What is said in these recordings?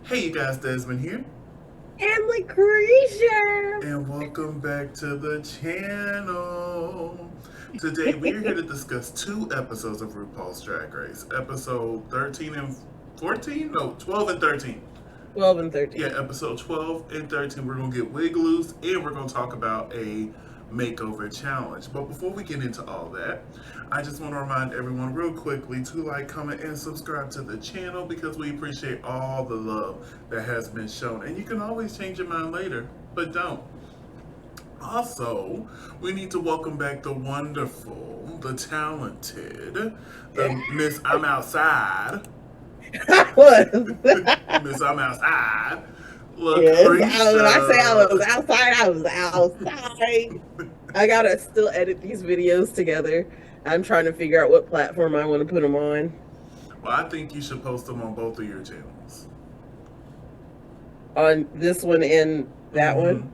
Hey you guys, Desmond here, And LaCresha. and welcome back to the channel. Today we're here to discuss two episodes of RuPaul's Drag Race. Episode 13 and 14? No, 12 and 13. 12 and Yeah, 13. episode 12 and 13, we're going to get Wigloose, and we're going to talk about a makeover challenge. But before we get into all that, I just want to remind everyone real quickly to like, comment, and subscribe to the channel because we appreciate all the love that has been shown. And you can always change your mind later, but don't. Also, we need to welcome back the wonderful, the talented, the Miss I'm Outside, I was. Miss I'm Outside, Yes. When I say I was LaCresha. outside, I was outside. I gotta still edit these videos together. I'm trying to figure out what platform I want to put them on. Well, I think you should post them on both of your channels. On this one and that Mm-hmm. one.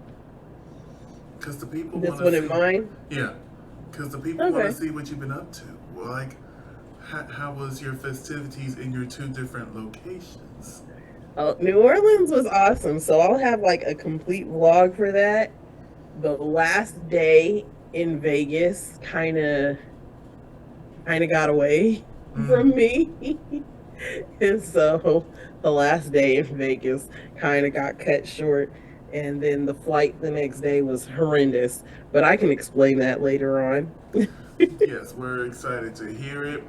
Because the people This want to one and see. mine. Yeah. Because the people want to Okay. see what you've been up to. Well, like, how was your festivities in your two different locations? Oh, New Orleans was awesome. So I'll have like a complete vlog for that. The last day in Vegas kind of got away from Mm. me. And so the last day in Vegas kind of got cut short. And then the flight the next day was horrendous. But I can explain that later on. Yes, we're excited to hear it.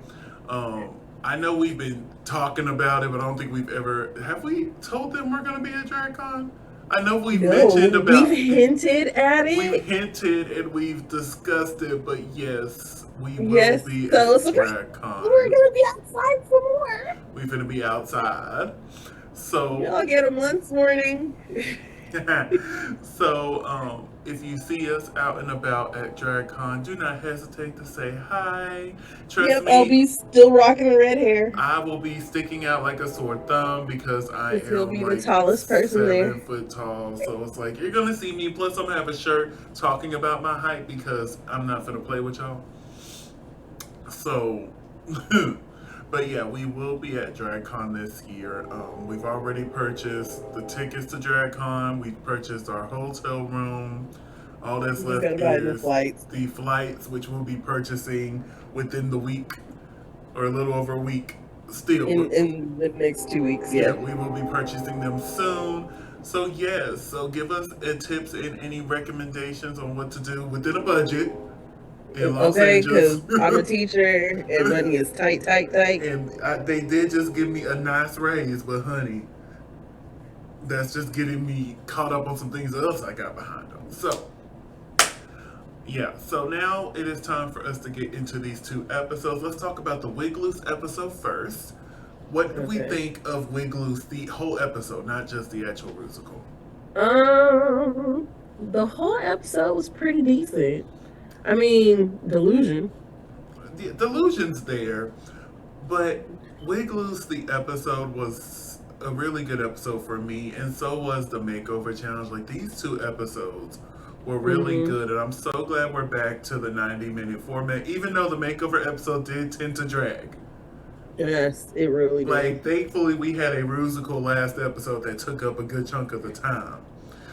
I know we've been talking about it, but I don't think we've ever. Have we told them we're going to be at DragCon? I know we've mentioned No, we've about. hinted at We've it. hinted and we've discussed it, but yes, we will Yes, be so at surprise. We're DragCon. gonna be outside for more. We're gonna be outside. So, Y'all get a month's warning. if you see us out and about at DragCon, do not hesitate to say hi. Trust Yep, I'll me, be still rocking the red hair. I will be sticking out like a sore thumb because I Cause he'll am be the like tallest person there. 7 foot tall. So it's like you're gonna see me. Plus, I'm gonna have a shirt talking about my height because I'm not gonna play with y'all. So, but yeah, we will be at DragCon this year. We've already purchased the tickets to DragCon. We've purchased our hotel room. All that's I'm just left gonna buy the is flights the flights, which we'll be purchasing within the week or a little over a week. Still, in the next 2 weeks. yeah, Yeah. we will be purchasing them soon. So yes, so give us tips and any recommendations on what to do within a budget in Los Okay, Angeles. because I'm a teacher and money is tight, tight, tight. They did just give me a nice raise, but honey, that's just getting me caught up on some things else I got behind on. So, yeah, so now it is time for us to get into these two episodes. Let's talk about the Wigloose episode first. What do we Okay. think of Wigloose, the whole episode, not just the actual musical? The whole episode was pretty decent. I mean, delusion. The delusion's there, but Wigloose, the episode was a really good episode for me, and so was the Makeover Challenge. Like, these two episodes were really Mm-hmm. good, and I'm so glad we're back to the 90-minute format, even though the Makeover episode did tend to drag. Yes, it really did. Like, thankfully, we had a musical last episode that took up a good chunk of the time.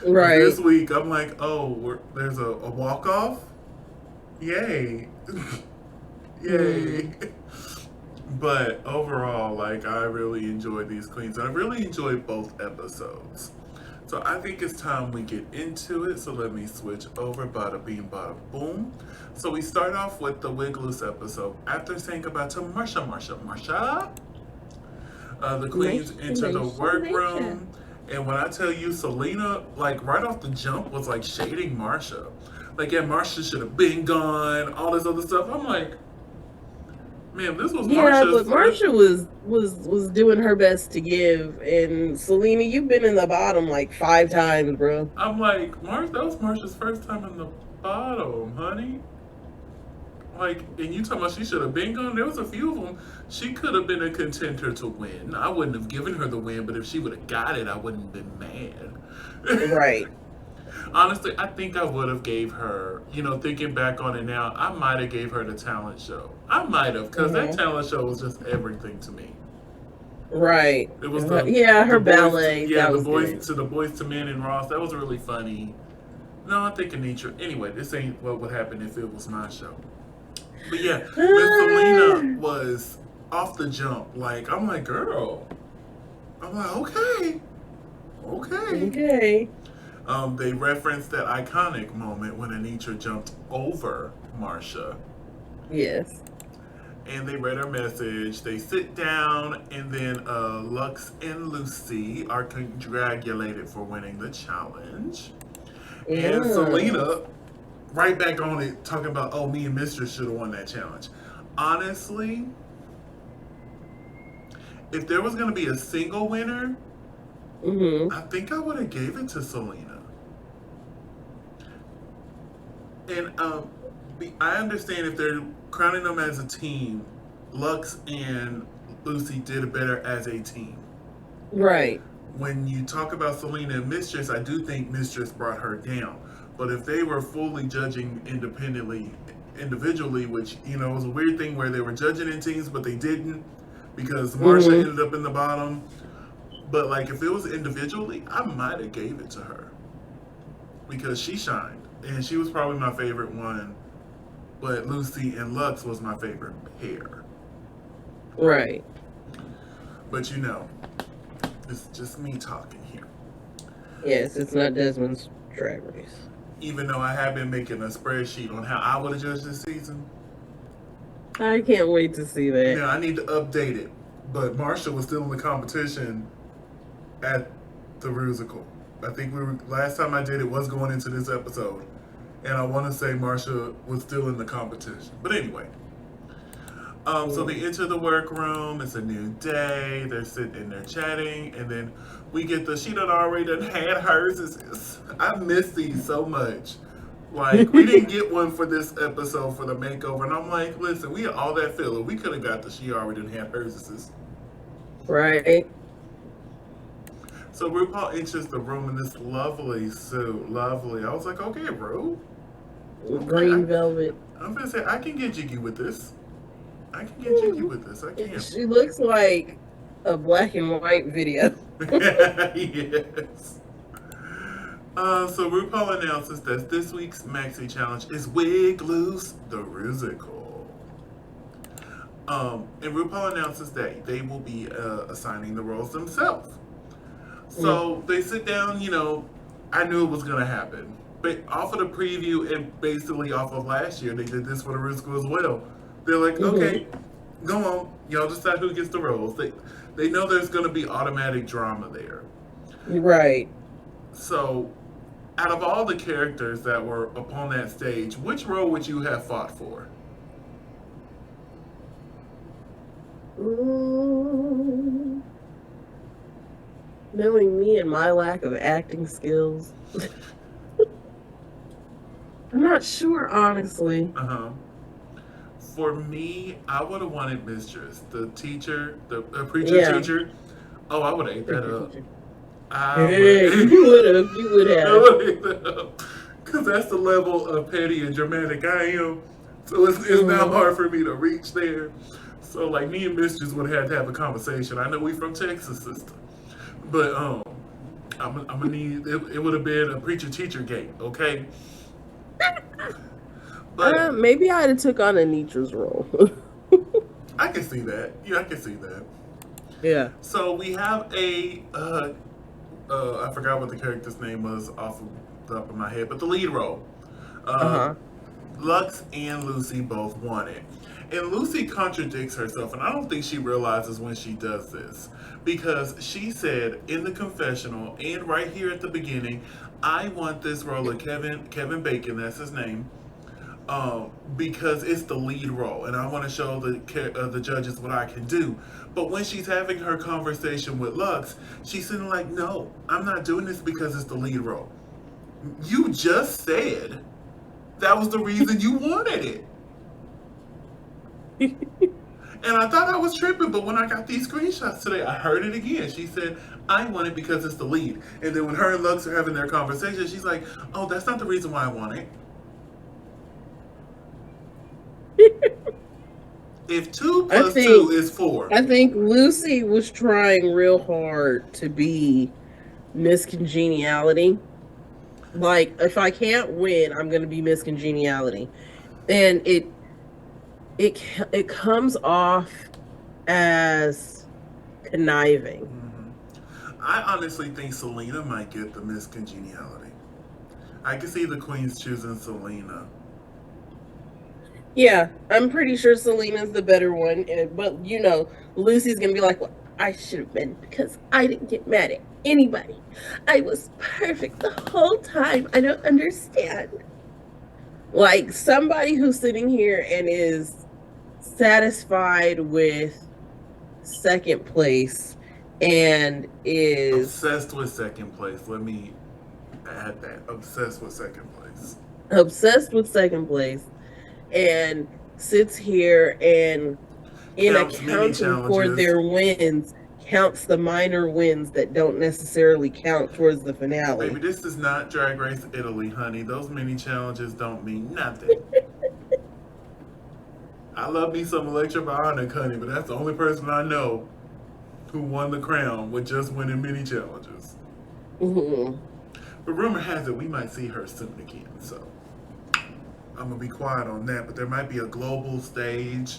But Right. this week, I'm like, oh, there's a walk off? Yay. Yay. Mm. But overall, like, I really enjoyed these queens. I really enjoyed both episodes. So I think it's time we get into it. So let me switch over. Bada beam, bada boom. So we start off with the Wigloose episode. After saying goodbye to Marsha, the queens enter the workroom. And when I tell you, Selena, like, right off the jump, was like shading Marsha. Like, yeah, Marsha should have been gone, all this other stuff. I'm like, man, this was Yeah, Marsha's but first. Marsha was doing her best to give, and Selena, you've been in the bottom like 5 times, bro. I'm like, that was Marsha's first time in the bottom, honey. Like, and you talking about she should have been gone? There was a few of them. She could have been a contender to win. I wouldn't have given her the win, but if she would have got it, I wouldn't have been mad. Right. Honestly, I think I would have gave her, thinking back on it now, I might have gave her the talent show. I might have, because that Mm-hmm. talent show was just everything to me. Right. It was the Yeah, her boys, ballet. yeah, That the was boys good. to the boys to men and Ross. That was really funny. No, I think Anitra. Anyway, this ain't what would happen if it was my show. But yeah, Miss Selena was off the jump. Like I'm like, girl. I'm like, okay, okay. Okay. They referenced that iconic moment when Anitra jumped over Marsha, Yes. and they read her message. They sit down, and then Lux and Lucy are congratulated for winning the challenge. And Yes. Selena, right back on it, talking about, oh, me and Mistress should have won that challenge. Honestly, if there was going to be a single winner, Mm-hmm. I think I would have gave it to Selena. And I understand if they're crowning them as a team, Lux and Lucy did it better as a team. Right. When you talk about Selena and Mistress, I do think Mistress brought her down. But if they were fully judging individually, which was a weird thing where they were judging in teams, but they didn't because Marsha Mm-hmm. ended up in the bottom. But like if it was individually, I might have gave it to her because she shined and she was probably my favorite one. But Lucy and Lux was my favorite pair. Right. But it's just me talking here. Yes, it's not Desmond's drag race. Even though I have been making a spreadsheet on how I would have judged this season. I can't wait to see that. Now I need to update it. But Marsha was still in the competition at the Rusical. I think last time I did it was going into this episode. And I want to say Marsha was still in the competition. But anyway. So they enter the workroom. It's a new day. They're sitting in there chatting. And then we get she done already done had hers. I miss these so much. Like, we didn't get one for this episode for the makeover. And I'm like, listen, we had all that filler. We could have got she already done had hers. Right. So RuPaul enters the room in this lovely suit. Lovely. I was like, okay, Ru. Green Okay, velvet. I'm going to say, I can get jiggy with this. I can get jiggy with this. I can. She looks like a black and white video. Yes. So RuPaul announces that this week's Maxi Challenge is Wigloose, the Rusical. And RuPaul announces that they will be assigning the roles themselves. So they sit down, I knew it was going to happen. But off of the preview and basically off of last year, they did this for the Rusical as well. They're like, okay, go on. Y'all decide who gets the roles. They know there's going to be automatic drama there. Right. So, out of all the characters that were upon that stage, which role would you have fought for? Knowing me and my lack of acting skills, I'm not sure, honestly. For me, I would have wanted Mistress, the teacher, the preacher teacher. Oh, I would have ate that up. You would have. Because that's the level of petty and dramatic I am. So it's not hard for me to reach there. So like me and Mistress would have had to have a conversation. I know we from Texas, sister. But I'm gonna need it would have been a preacher teacher gate, okay? But maybe I'd have took on Anitra's role. I can see that. Yeah, I can see that. Yeah. So we have I forgot what the character's name was off of the top of my head, but the lead role. Lux and Lucy both won it. And Lucy contradicts herself, and I don't think she realizes when she does this. Because she said in the confessional and right here at the beginning, I want this role of Kevin Bacon, that's his name, because it's the lead role, and I want to show the judges what I can do. But when she's having her conversation with Lux, she's sitting like, no, I'm not doing this because it's the lead role. You just said that was the reason you wanted it. And I thought I was tripping, but when I got these screenshots today, I heard it again. She said, I want it because it's the lead. And then when her and Lux are having their conversation, she's like, oh, that's not the reason why I want it. If 2 I plus 2 think is 4. I think Lucy was trying real hard to be Miss Congeniality. Like, if I can't win, I'm going to be Miss Congeniality, and it comes off as conniving. I honestly think Selena might get the Miss Congeniality. I can see the queens choosing Selena. Yeah, I'm pretty sure Selena's the better one, but Lucy's going to be like, well, I should have been because I didn't get mad at anybody. I was perfect the whole time. I don't understand. Like, somebody who's sitting here and is satisfied with second place and is Obsessed with second place. Let me add that. Obsessed with second place. obsessed with second place and sits here and, in Counts mini accounting for challenges. their wins, counts the minor wins that don't necessarily count towards the finale. Baby, this is not Drag Race Italy, honey. Those mini challenges don't mean nothing. I love me some Electra Bionic, honey, but that's the only person I know who won the crown with just winning mini challenges. Mm-hmm. But rumor has it we might see her soon again, so I'm gonna be quiet on that. But there might be a global stage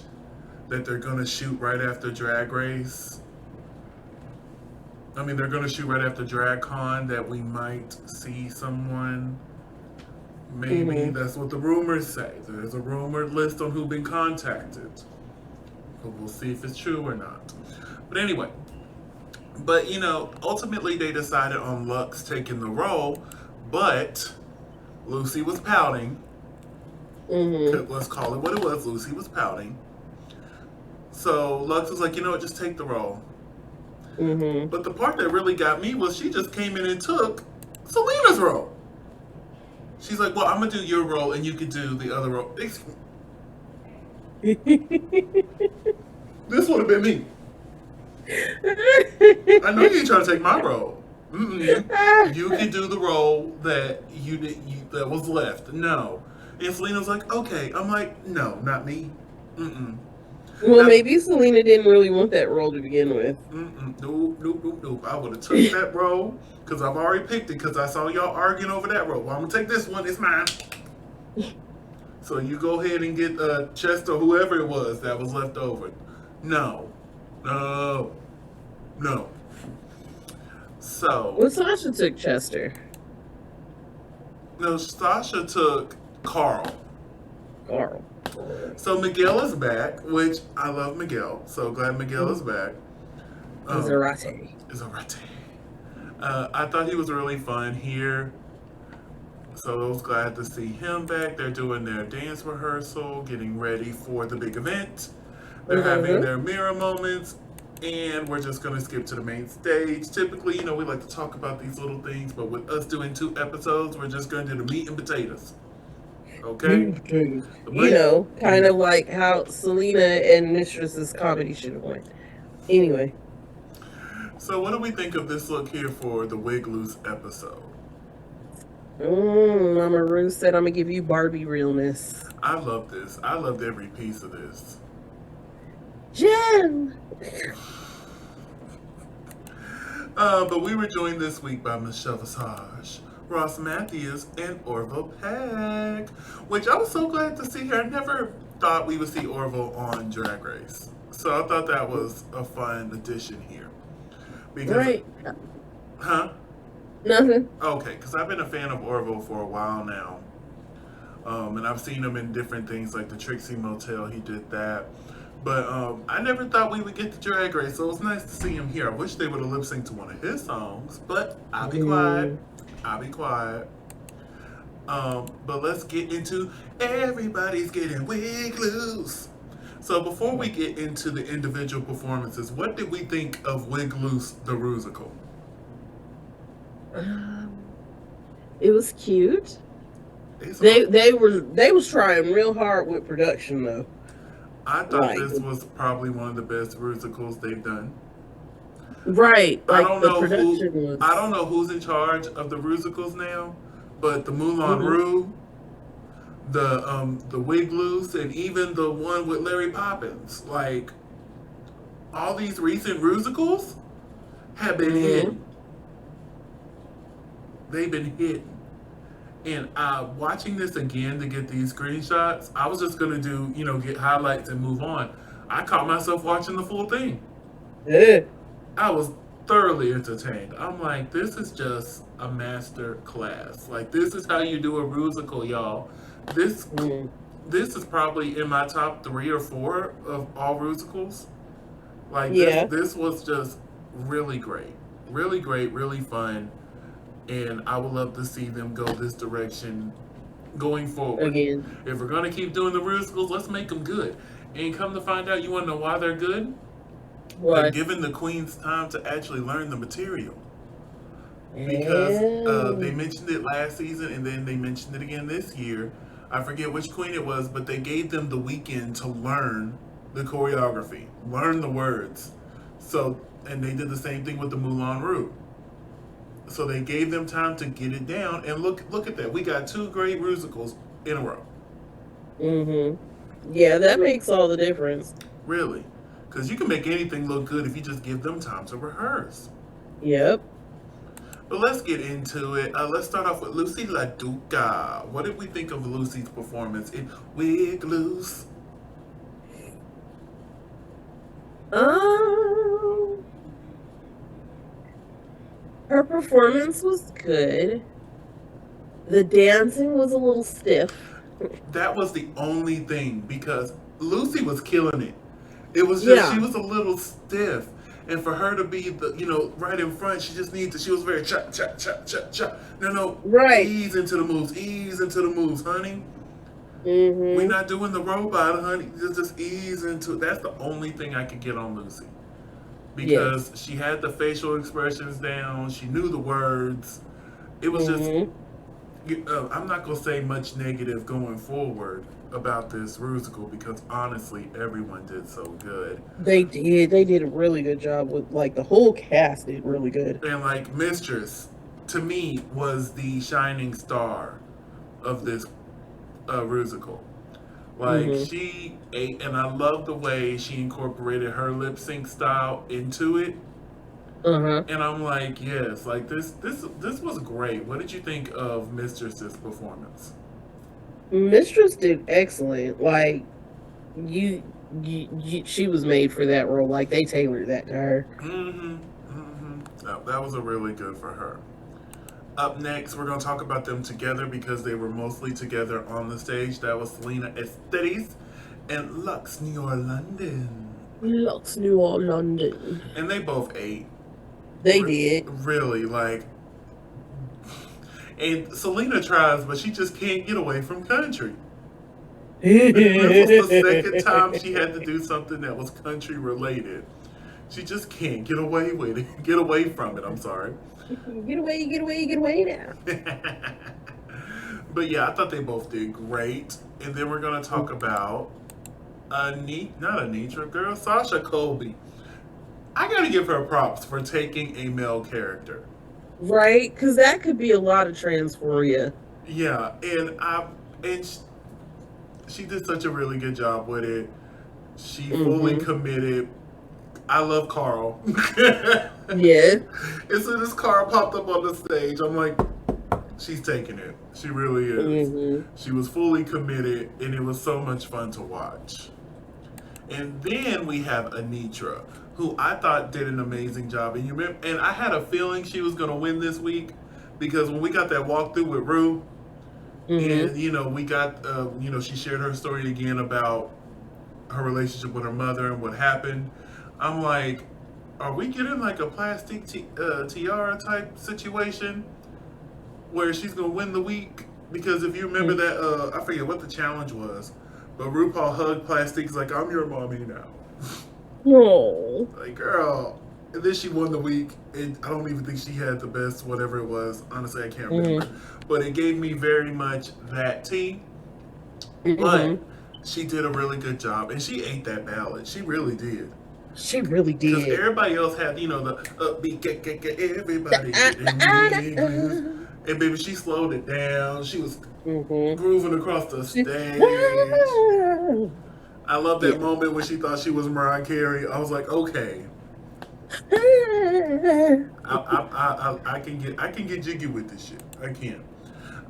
that they're gonna shoot right after Drag Race. I mean, they're gonna shoot right after DragCon that we might see someone. Maybe that's what the rumors say. There's a rumored list on who've been contacted. But we'll see if it's true or not. But anyway, ultimately they decided on Lux taking the role, but Lucy was pouting. Let's call it what it was. Lucy was pouting. So Lux was like, you know what, just take the role. But the part that really got me was she just came in and took Selena's role. She's like, well, I'm going to do your role and you can do the other role. This would have been me. I know you ain't trying to take my role. You can do the role that that was left. No. And Selena's like, okay. I'm like, no, not me. Well, maybe Selena didn't really want that role to begin with. Nope. I would have took that role because I've already picked it because I saw y'all arguing over that role. Well, I'm going to take this one. It's mine. So you go ahead and get Chester, whoever it was that was left over. No. So. Well, Sasha took Chester. No, Sasha took Carl. So Miguel is back, which I love Miguel. So glad Miguel is back. Zarate. I thought he was really fun here. So I was glad to see him back. They're doing their dance rehearsal, getting ready for the big event. They're having their mirror moments. And we're just going to skip to the main stage. Typically, we like to talk about these little things. But with us doing 2 episodes, we're just going to do the meat and potatoes. Okay? Kind of like how Selena and Mistress's comedy should have went. Anyway. So what do we think of this look here for the Wigloose episode? Mama Rue said, I'm going to give you Barbie realness. I love this. I loved every piece of this. Jen! But we were joined this week by Michelle Visage, Ross Matthews, and Orville Peck, which I was so glad to see her. I never thought we would see Orville on Drag Race. So I thought that was a fun addition here. Right. Huh? Nothing. Okay, because I've been a fan of Orville for a while now. And I've seen him in different things like the Trixie Motel, he did that. But I never thought we would get to Drag Race, so it was nice to see him here. I wish they would have lip synced to one of his songs, but I'll be quiet. But let's get into Everybody's Getting Wigloose. So before we get into the individual performances, what did we think of Wigloose the Rusical? It was cute. They was trying real hard with production though. I thought this was probably one of the best musicals they've done. Right. I don't know who's in charge of the musicals now, but the Moulin Rouge, the Wigloose, and even the one with Larry Poppins. Like all these recent musicals have been Mm-hmm. hidden. They've been hidden. And watching this again to get these screenshots, I was just gonna do, get highlights and move on. I caught myself watching the full thing. Yeah. I was thoroughly entertained. I'm like, this is just a master class. Like, this is how you do a musical, y'all. This Mm. this is probably in my top 3 or 4 of all musicals. Like this Yeah. this was just really great, really fun, and I would love to see them go this direction going forward. Again. If we're gonna keep doing the musicals, let's make them good. And come to find out, you want to know why they're good? They're What? giving the queens time to actually learn the material because they Yeah. mentioned it last season and then they mentioned it again this year. I forget which queen it was, but they gave them the weekend to learn the choreography, learn the words. So, and they did the same thing with the Moulin Rouge. So they gave them time to get it down, and look at that. We got 2 great musicals in a row. Mm-hmm. Yeah, that makes all the difference. Really. Because you can make anything look good if you just give them time to rehearse. Yep. But let's get into it. Let's start off with Lucy LaDuca. What did we think of Lucy's performance in Wigloose? Um, her performance was good. The dancing was a little stiff. That was the only thing because Lucy was killing it. It was just she Yeah. was a little stiff. And for her to be the right in front, she just needs to. She was very cha cha cha cha cha. No, Right. ease into the moves, honey. We're Mm-hmm. not doing the robot, honey. Just ease into. That's the only thing I could get on Lucy because Yes. she had the facial expressions down. She knew the words. It was just. Mm-hmm. I'm not gonna say much negative going forward about this musical because honestly, everyone did so good. They did. They did a really good job with like the whole cast did really good. And like Mistress, to me, was the shining star of this musical. Like Mm-hmm. she ate, and I love the way she incorporated her lip sync style into it. Uh-huh. And I'm like, yes, like this was great. What did you think of Mistress's performance? Mistress did excellent. Like you, she was made for that role. Like they tailored that to her. Mm-hmm. Mm-hmm. That was a really good for her. Up next, we're going to talk about them together because they were mostly together on the stage. That was Selena Estes and Lux New York London. Lux New Orleans, London. And they both ate. They did. Really, like. And Selena tries, but she just can't get away from country. This was the second time she had to do something that was country related. She just can't get away with it. Get away from it, I'm sorry. Get away, get away, get away now. But yeah, I thought they both did great. And then we're gonna talk about not Anitra, girl, Sasha Colby. I gotta give her props for taking a male character. Right? Because that could be a lot of transphoria. Yeah, and she did such a really good job with it. She fully Mm-hmm. committed. I love Carl. Yeah. As soon as Carl popped up on the stage, I'm like, she's taking it. She really is. Mm-hmm. She was fully committed, and it was so much fun to watch. And then we have Anitra, who I thought did an amazing job. And you remember, and I had a feeling she was going to win this week because when we got that walkthrough with Rue, Mm-hmm. and we got, she shared her story again about her relationship with her mother and what happened. I'm like, are we getting like a plastic tiara type situation where she's gonna win the week? Because if you remember that, I forget what the challenge was, but RuPaul hugged Plastic's like, I'm your mommy now. Oh. Like, girl. And then she won the week, and I don't even think she had the best whatever it was. Honestly, I can't remember. But it gave me very much that tea. But Mm-hmm. she did a really good job, and she ate that ballad. She really did. She really Because did. everybody else had, the upbeat, everybody getting big. And baby, she slowed it down. She was Mm-hmm. grooving across the stage. I love that Yeah. moment when she thought she was Mariah Carey. I was like, okay, I can get jiggy with this shit. I can.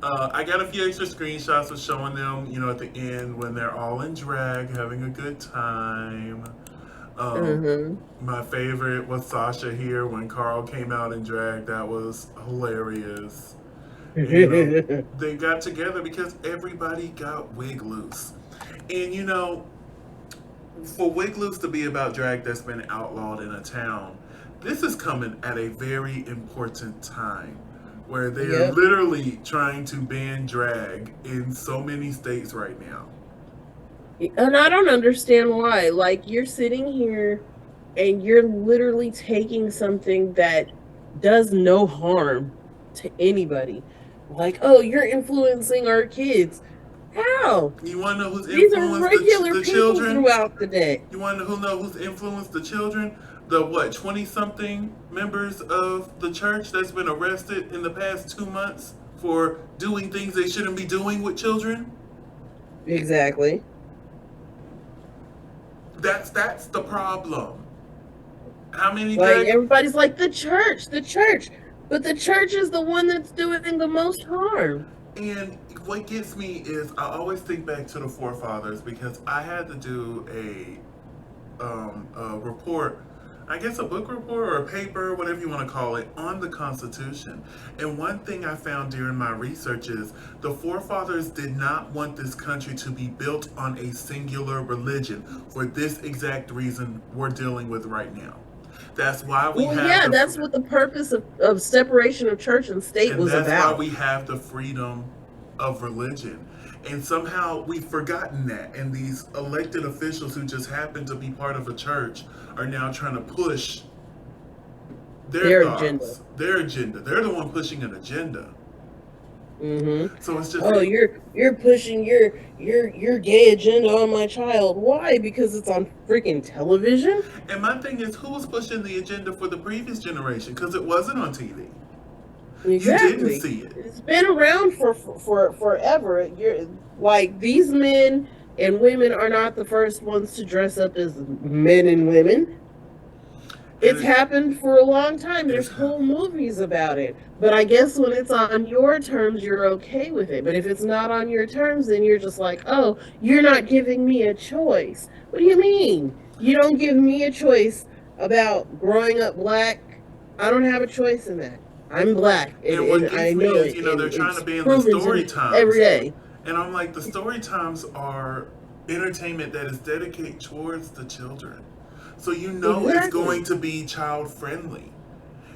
I got a few extra screenshots of showing them, at the end when they're all in drag, having a good time. Um, Mm-hmm. my favorite was Sasha here when Carl came out in drag. That was hilarious. And, they got together because everybody got wig loose. And for Wigloose to be about drag that's been outlawed in a town, this is coming at a very important time where they are Yep. literally trying to ban drag in so many states right now. And I don't understand why. Like, you're sitting here and you're literally taking something that does no harm to anybody. Like, oh, you're influencing our kids. How? You want to know who's These are influenced regular the people children? throughout the day. You want to know who's influenced the children? The what, 20 something members of the church that's been arrested in the past 2 months for doing things they shouldn't be doing with children? Exactly. That's the problem. How many Like, drag everybody's like, the church, the church. But the church is the one that's doing the most harm. And what gets me is I always think back to the forefathers because I had to do a report, I guess a book report or a paper, whatever you want to call it, on the Constitution. And one thing I found during my research is the forefathers did not want this country to be built on a singular religion for this exact reason we're dealing with right now. That's why we Well, have yeah, that's what the purpose of separation of church and state and was that's why about. we have the freedom of religion. And somehow we've forgotten that. And these elected officials who just happen to be part of a church are now trying to push their thoughts, agenda. their agenda. They're the one pushing an agenda. Mm-hmm. So it's just Oh, you're pushing your gay agenda on my child. Why? Because it's on freaking television? and my thing is, who was pushing the agenda for the previous generation? Because it wasn't on TV. You didn't Exactly. see it. It's been around for forever. You're like, these men and women are not the first ones to dress up as men and women. It's happened for a long time. There's whole movies about it. But I guess when it's on your terms, you're okay with it. But if it's not on your terms, then you're just like, oh, you're not giving me a choice. What do you mean? You don't give me a choice about growing up black. I don't have a choice in that. I'm black. And what gets I me know is, it. they're And trying it's to ban the proven story to times. every day. And I'm like, the story times are entertainment that is dedicated towards the children. So it's Exactly. going to be child friendly.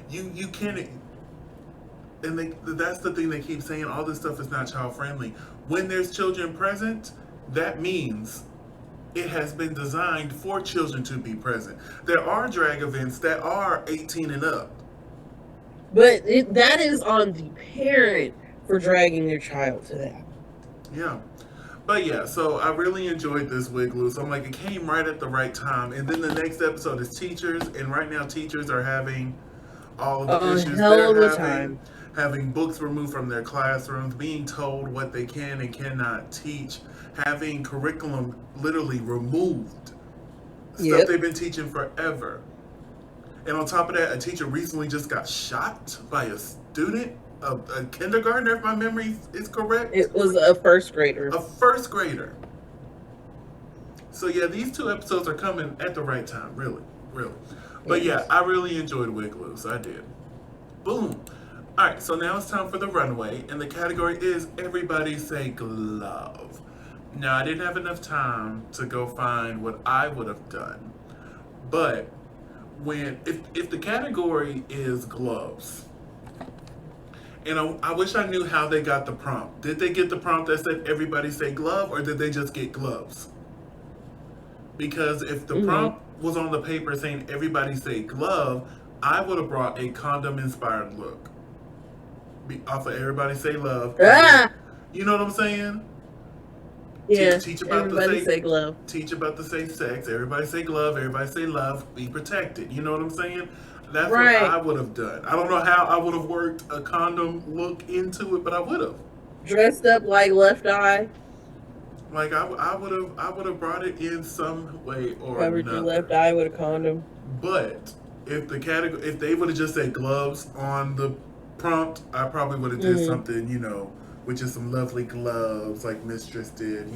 You can't, and that's the thing they keep saying. All this stuff is not child friendly. When there's children present, that means it has been designed for children to be present. There are drag events that are 18 and up. But that is on the parent for dragging their child to that. Yeah. But yeah, so I really enjoyed this wig loose. I'm like, it came right at the right time. And then the next episode is teachers, and right now teachers are having all of the issues Hell of they're a having, time. having books removed from their classrooms, being told what they can and cannot teach, having curriculum literally removed. Stuff they've been teaching forever. And on top of that, a teacher recently just got shot by a student, a kindergartner, if my memory is correct. It was a first grader. A first grader. So yeah, these two episodes are coming at the right time, really, really. But yeah, I really enjoyed Wigloose. I did. Boom. All right, so now it's time for the runway, and the category is everybody say glove. Now I didn't have enough time to go find what I would have done, but if the category is gloves, and I wish I knew how they got the prompt. Did they get the prompt that said everybody say glove, or did they just get gloves? Because if the prompt was on the paper saying everybody say glove, I would have brought a condom inspired look. Off of everybody say love. Ah! You know what I'm saying? Yeah. Teach about everybody say glove. Teach about the safe sex. Everybody say glove. Everybody say love. Be protected. You know what I'm saying? That's what Right. I would have done. I don't know how I would have worked a condom look into it, but I would have. Dressed up like Left Eye, Like I would have brought it in some way or covered your another. left eye with a condom. But if they would have just said gloves on the prompt, I probably would have did Mm-hmm. something, with just some lovely gloves like Mistress did.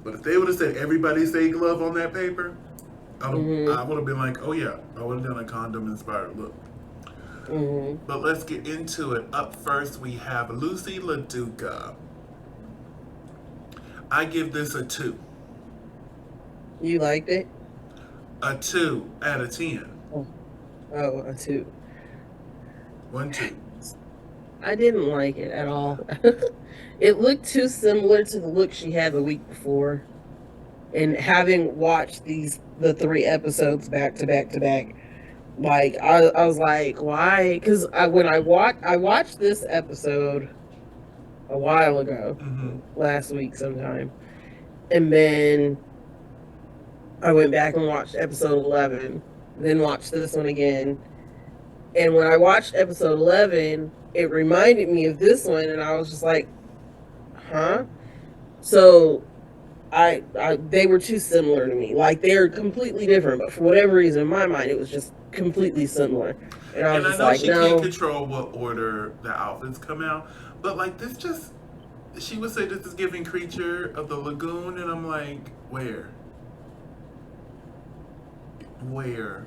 But if they would have said everybody say glove on that paper, Mm-hmm. I would have been like, oh yeah, I would have done a condom inspired look. Mm-hmm. But let's get into it. Up first, we have Lucy LaDuca. I give this a 2. You liked it? A 2 out of 10. Oh, a 2. 1, 2. I didn't like it at all. It looked too similar to the look she had the week before. And having watched the 3 episodes back to back to back, like I was like, why? Because I watched this episode a while ago, Mm-hmm. last week sometime, and then I went back and watched episode 11, then watched this one again. And when I watched episode 11, it reminded me of this one, and I was just like, huh? So they were too similar to me. Like, they're completely different, but for whatever reason, in my mind, it was just completely similar. And I was And I just know like, she no. can't control what order the outfits come out, but like this just, she would say this is giving Creature of the Lagoon, and I'm like, where? Where?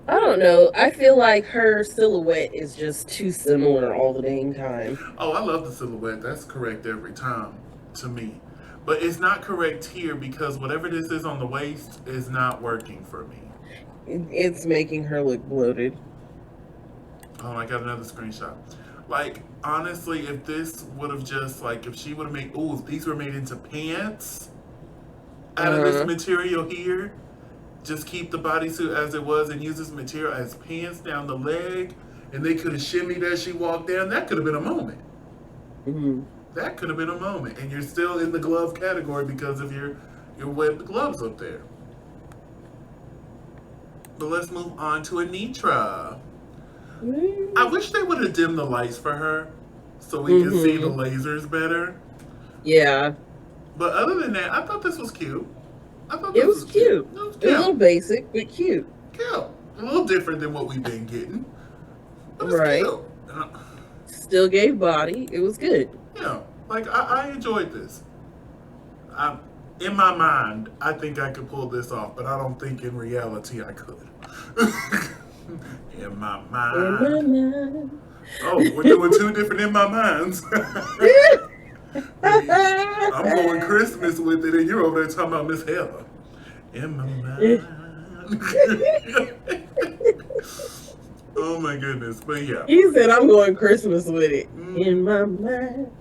I don't know. I feel like her silhouette is just too similar all the dang time. Oh, I love the silhouette. That's correct every time to me. But it's not correct here because whatever this is on the waist is not working for me. It's making her look bloated. Oh, I got another screenshot. Like, honestly, if this would have just, like, if she would have made, if these were made into pants out of this material here, just keep the bodysuit as it was and use this material as pants down the leg, and they could have shimmied as she walked down, that could have been a moment. Mm-hmm. That could have been a moment. And you're still in the glove category because of your webbed gloves up there. But let's move on to Anitra. I wish they would have dimmed the lights for her so we could see the lasers better. Yeah. But other than that, I thought this was cute. I thought It was cute. It was It cute. was a little basic, but cute. Cute. A little different than what we've been getting. It was Right. cute. Still gave body. It was good. Yeah. Like, I enjoyed this. In my mind, I think I could pull this off, but I don't think in reality I could. In my mind. Oh, we're doing 2 different in my minds. I'm going Christmas with it, and you're over there talking about Miss Heather. In my mind. Oh my goodness, but yeah. He said, I'm going Christmas with it. In my mind.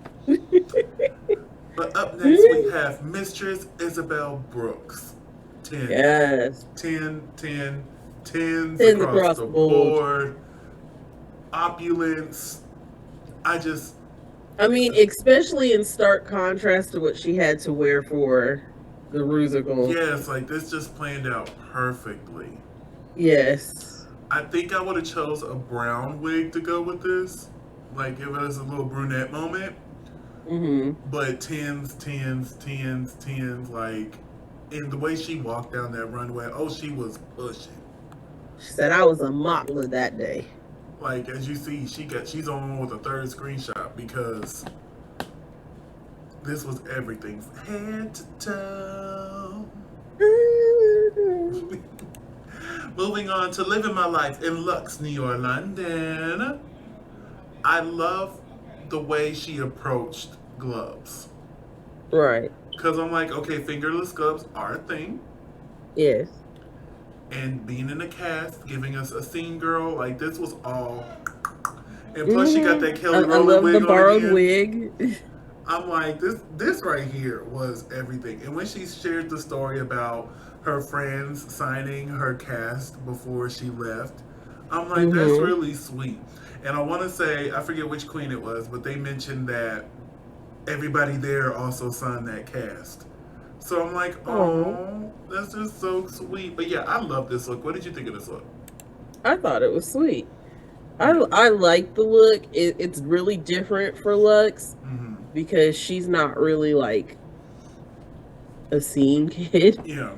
But up next we have Mistress Isabel Brooks. 10. Yes. 10, 10, 10s 10s across the board. Opulence. I mean, especially in stark contrast to what she had to wear for the Rusical. Yes, like this just planned out perfectly. Yes. I think I would have chose a brown wig to go with this. Like it was a little brunette moment. Mm-hmm. But 10s, 10s, 10s, 10s, like, and the way she walked down that runway, she was pushing. She said, I was a mottler that day. Like, as you see, she's on with a 3rd screenshot because this was everything from head to toe. Moving on to Living My Life in Lux, New York, London. I love the way she approached gloves. Right. Because I'm like, okay, fingerless gloves are a thing. Yes. And being in the cast, giving us a scene girl, like this was all. And plus, she got that Kelly I love wig the on borrowed again. wig. I'm like, this right here was everything. And when she shared the story about her friends signing her cast before she left, I'm like, that's really sweet. And I want to say, I forget which queen it was, but they mentioned that everybody there also signed that cast. So I'm like, oh, that's just so sweet. But yeah, I love this look. What did you think of this look? I thought it was sweet. I like the look. It's really different for Lux Mm-hmm. because she's not really like a scene kid. Yeah.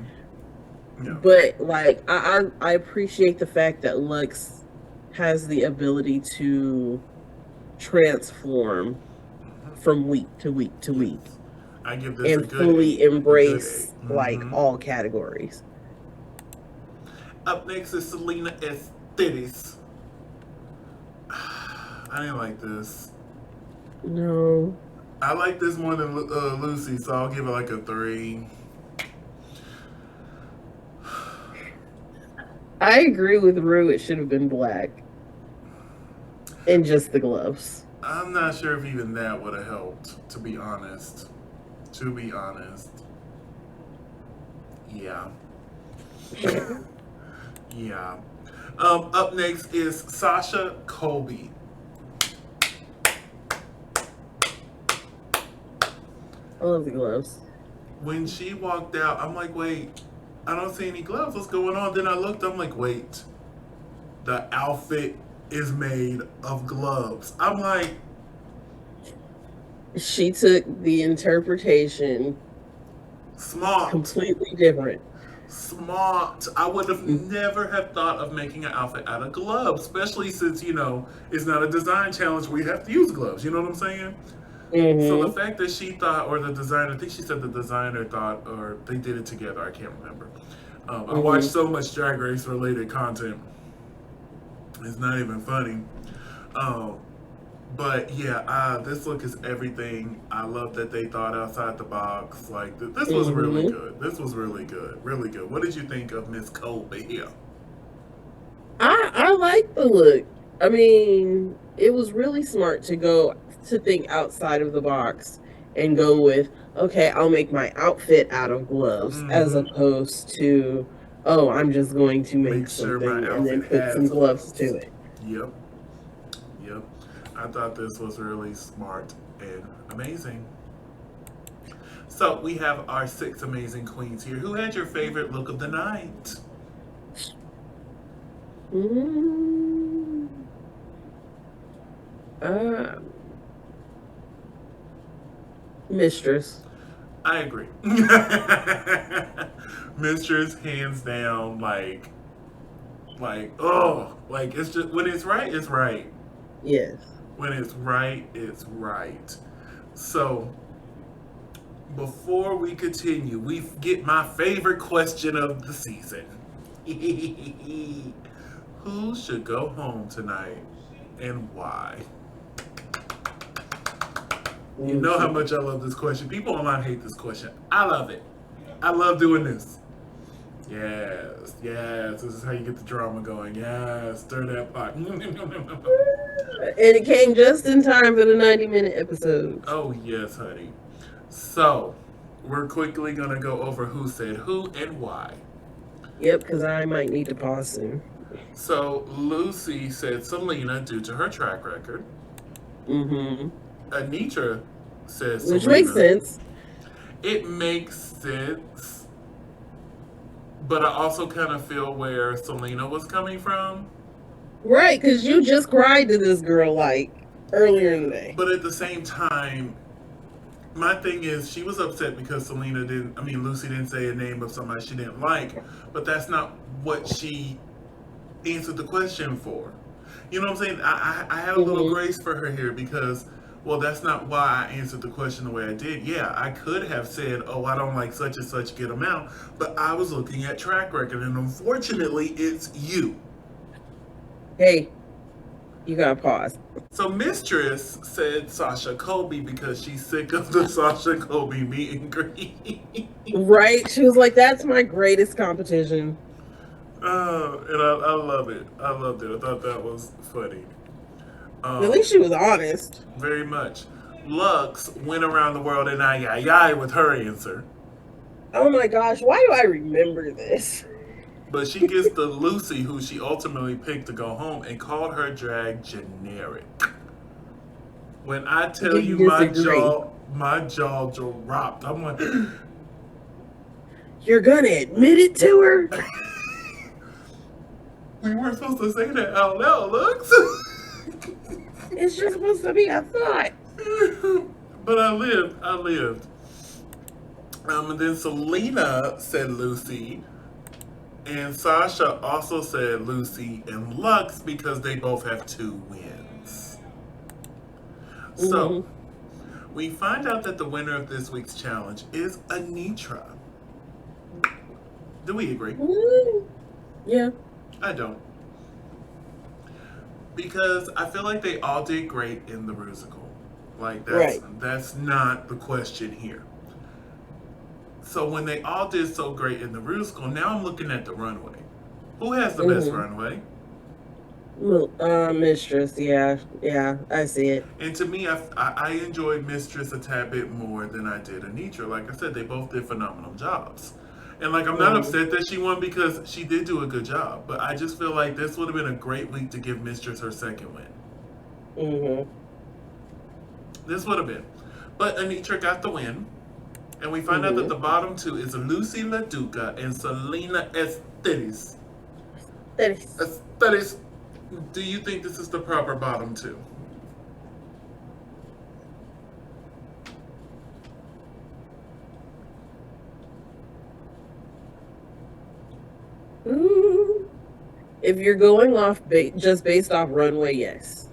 Yeah. But like I appreciate the fact that Lux has the ability to transform from week to week to Yes. week I give this a and good fully 8. A good embrace 8. like Mm-hmm. all categories. Up next is Selena Estes. I didn't like this. No. I like this more than Lucy, so I'll give it like a 3. I agree with Rue, it should have been black. And just the gloves. I'm not sure if even that would have helped, to be honest. To be honest. Yeah. Yeah. Up next is Sasha Colby. I love the gloves. When she walked out, I'm like, wait, I don't see any gloves. What's going on? Then I looked, I'm like, wait, the outfit is made of gloves. I'm like, She took the interpretation smart. completely different. Smart. I would have never have thought of making an outfit out of gloves, especially since, it's not a design challenge where you have to use gloves. You know what I'm saying? So the Mm-hmm. fact that she thought, or the designer, I think she said the designer thought, or they did it together, I can't remember. I watched Mm-hmm. so much Drag Race related content. It's not even funny. Um, but yeah, this look is everything. I love that they thought outside the box. Like, this was really Mm-hmm. good. This was really good. Really good. What did you think of Miss Colby here? I like the look. I mean, it was really smart to think outside of the box and go with, okay, I'll make my outfit out of gloves as Mm-hmm. opposed to, oh, I'm just going to Make make sure my something and then outfit put some has gloves to gloves. it. Yep. Yep. I thought this was really smart and amazing. So we have our 6 amazing queens here. Who had your favorite look of the night? Mm, uh, Mistress. I agree. Mistress, hands down, like it's just when it's right, it's right. Yes. When it's right, it's right. So before we continue, we get my favorite question of the season. Who should go home tonight and why? You Ooh, know how shit. much I love this question. People online hate this question. I love it. I love doing this. Yes, yes. This is how you get the drama going. Yes, stir that pot. And it came just in time for the 90-minute episodes. Oh, yes, honey. So, we're quickly going to go over who said who and why. Yep, because I might need to pause soon. So, Lucy said Selena due to her track record. Mm-hmm. Anitra said Which makes Selena. sense. It makes sense, but I also kind of feel where Selena was coming from. Right, because you just cried to this girl like earlier in the day. But at the same time, my thing is she was upset because Lucy didn't say a name of somebody she didn't like, but that's not what she answered the question for. You know what I'm saying? I had a little Mm-hmm. grace for her here because, well, that's not why I answered the question the way I did. Yeah, I could have said, oh, I don't like such and such, get them out. But I was looking at track record, and unfortunately, it's you. Hey, you gotta pause. So Mistress said Sasha Colby because she's sick of the Sasha Colby meet and greet. Right? She was like, that's my greatest competition. And I love it. I loved it. I thought that was funny. At least she was honest. Very much. Lux went around the world and I with her answer. Oh my gosh, why do I remember this? But she gets the Lucy who she ultimately picked to go home and called her drag generic. When I tell you Disagree. my jaw dropped. I'm like, You're gonna admit it to her? We weren't supposed to say that out loud, Lux. It's just supposed to be a thought. But I lived. And then Selena said Lucy. And Sasha also said Lucy and Lux because they both have 2 wins. So, we find out that the winner of this week's challenge is Anitra. Do we agree? Yeah. I don't. Because I feel like they all did great in the musical. Like, that's not the question here. So when they all did so great in the musical, now I'm looking at the runway. Who has the best runway? Mistress, yeah, I see it. And to me, I enjoyed Mistress a tad bit more than I did Anitra. Like I said, they both did phenomenal jobs. And like, I'm not upset that she won because she did do a good job. But I just feel like this would have been a great week to give Mistress her second win. This would have been. But Anitra got the win. And we find out that the bottom 2 is Lucy LaDuca and Selena Estes. Estes. Do you think this is the proper bottom 2? If you're going off just based off runway, yes.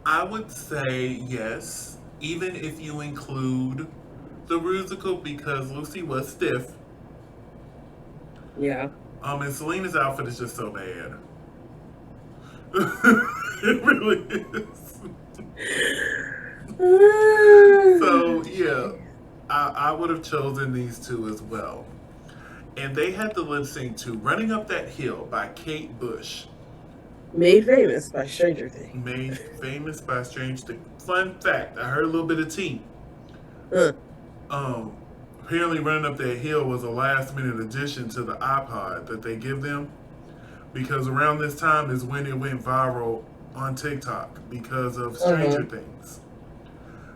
I would say yes. Even if you include the musical, because Lucy was stiff. Yeah. And Selena's outfit is just so bad. It really is. So, yeah. I would have chosen these 2 as well. And they had the lip sync to Running Up That Hill by Kate Bush. Made famous by Stranger Things. Made famous by Stranger Things. Fun fact, I heard a little bit of tea. Apparently Running Up That Hill was a last minute addition to the iPod that they give them. Because around this time is when it went viral on TikTok because of Stranger Things.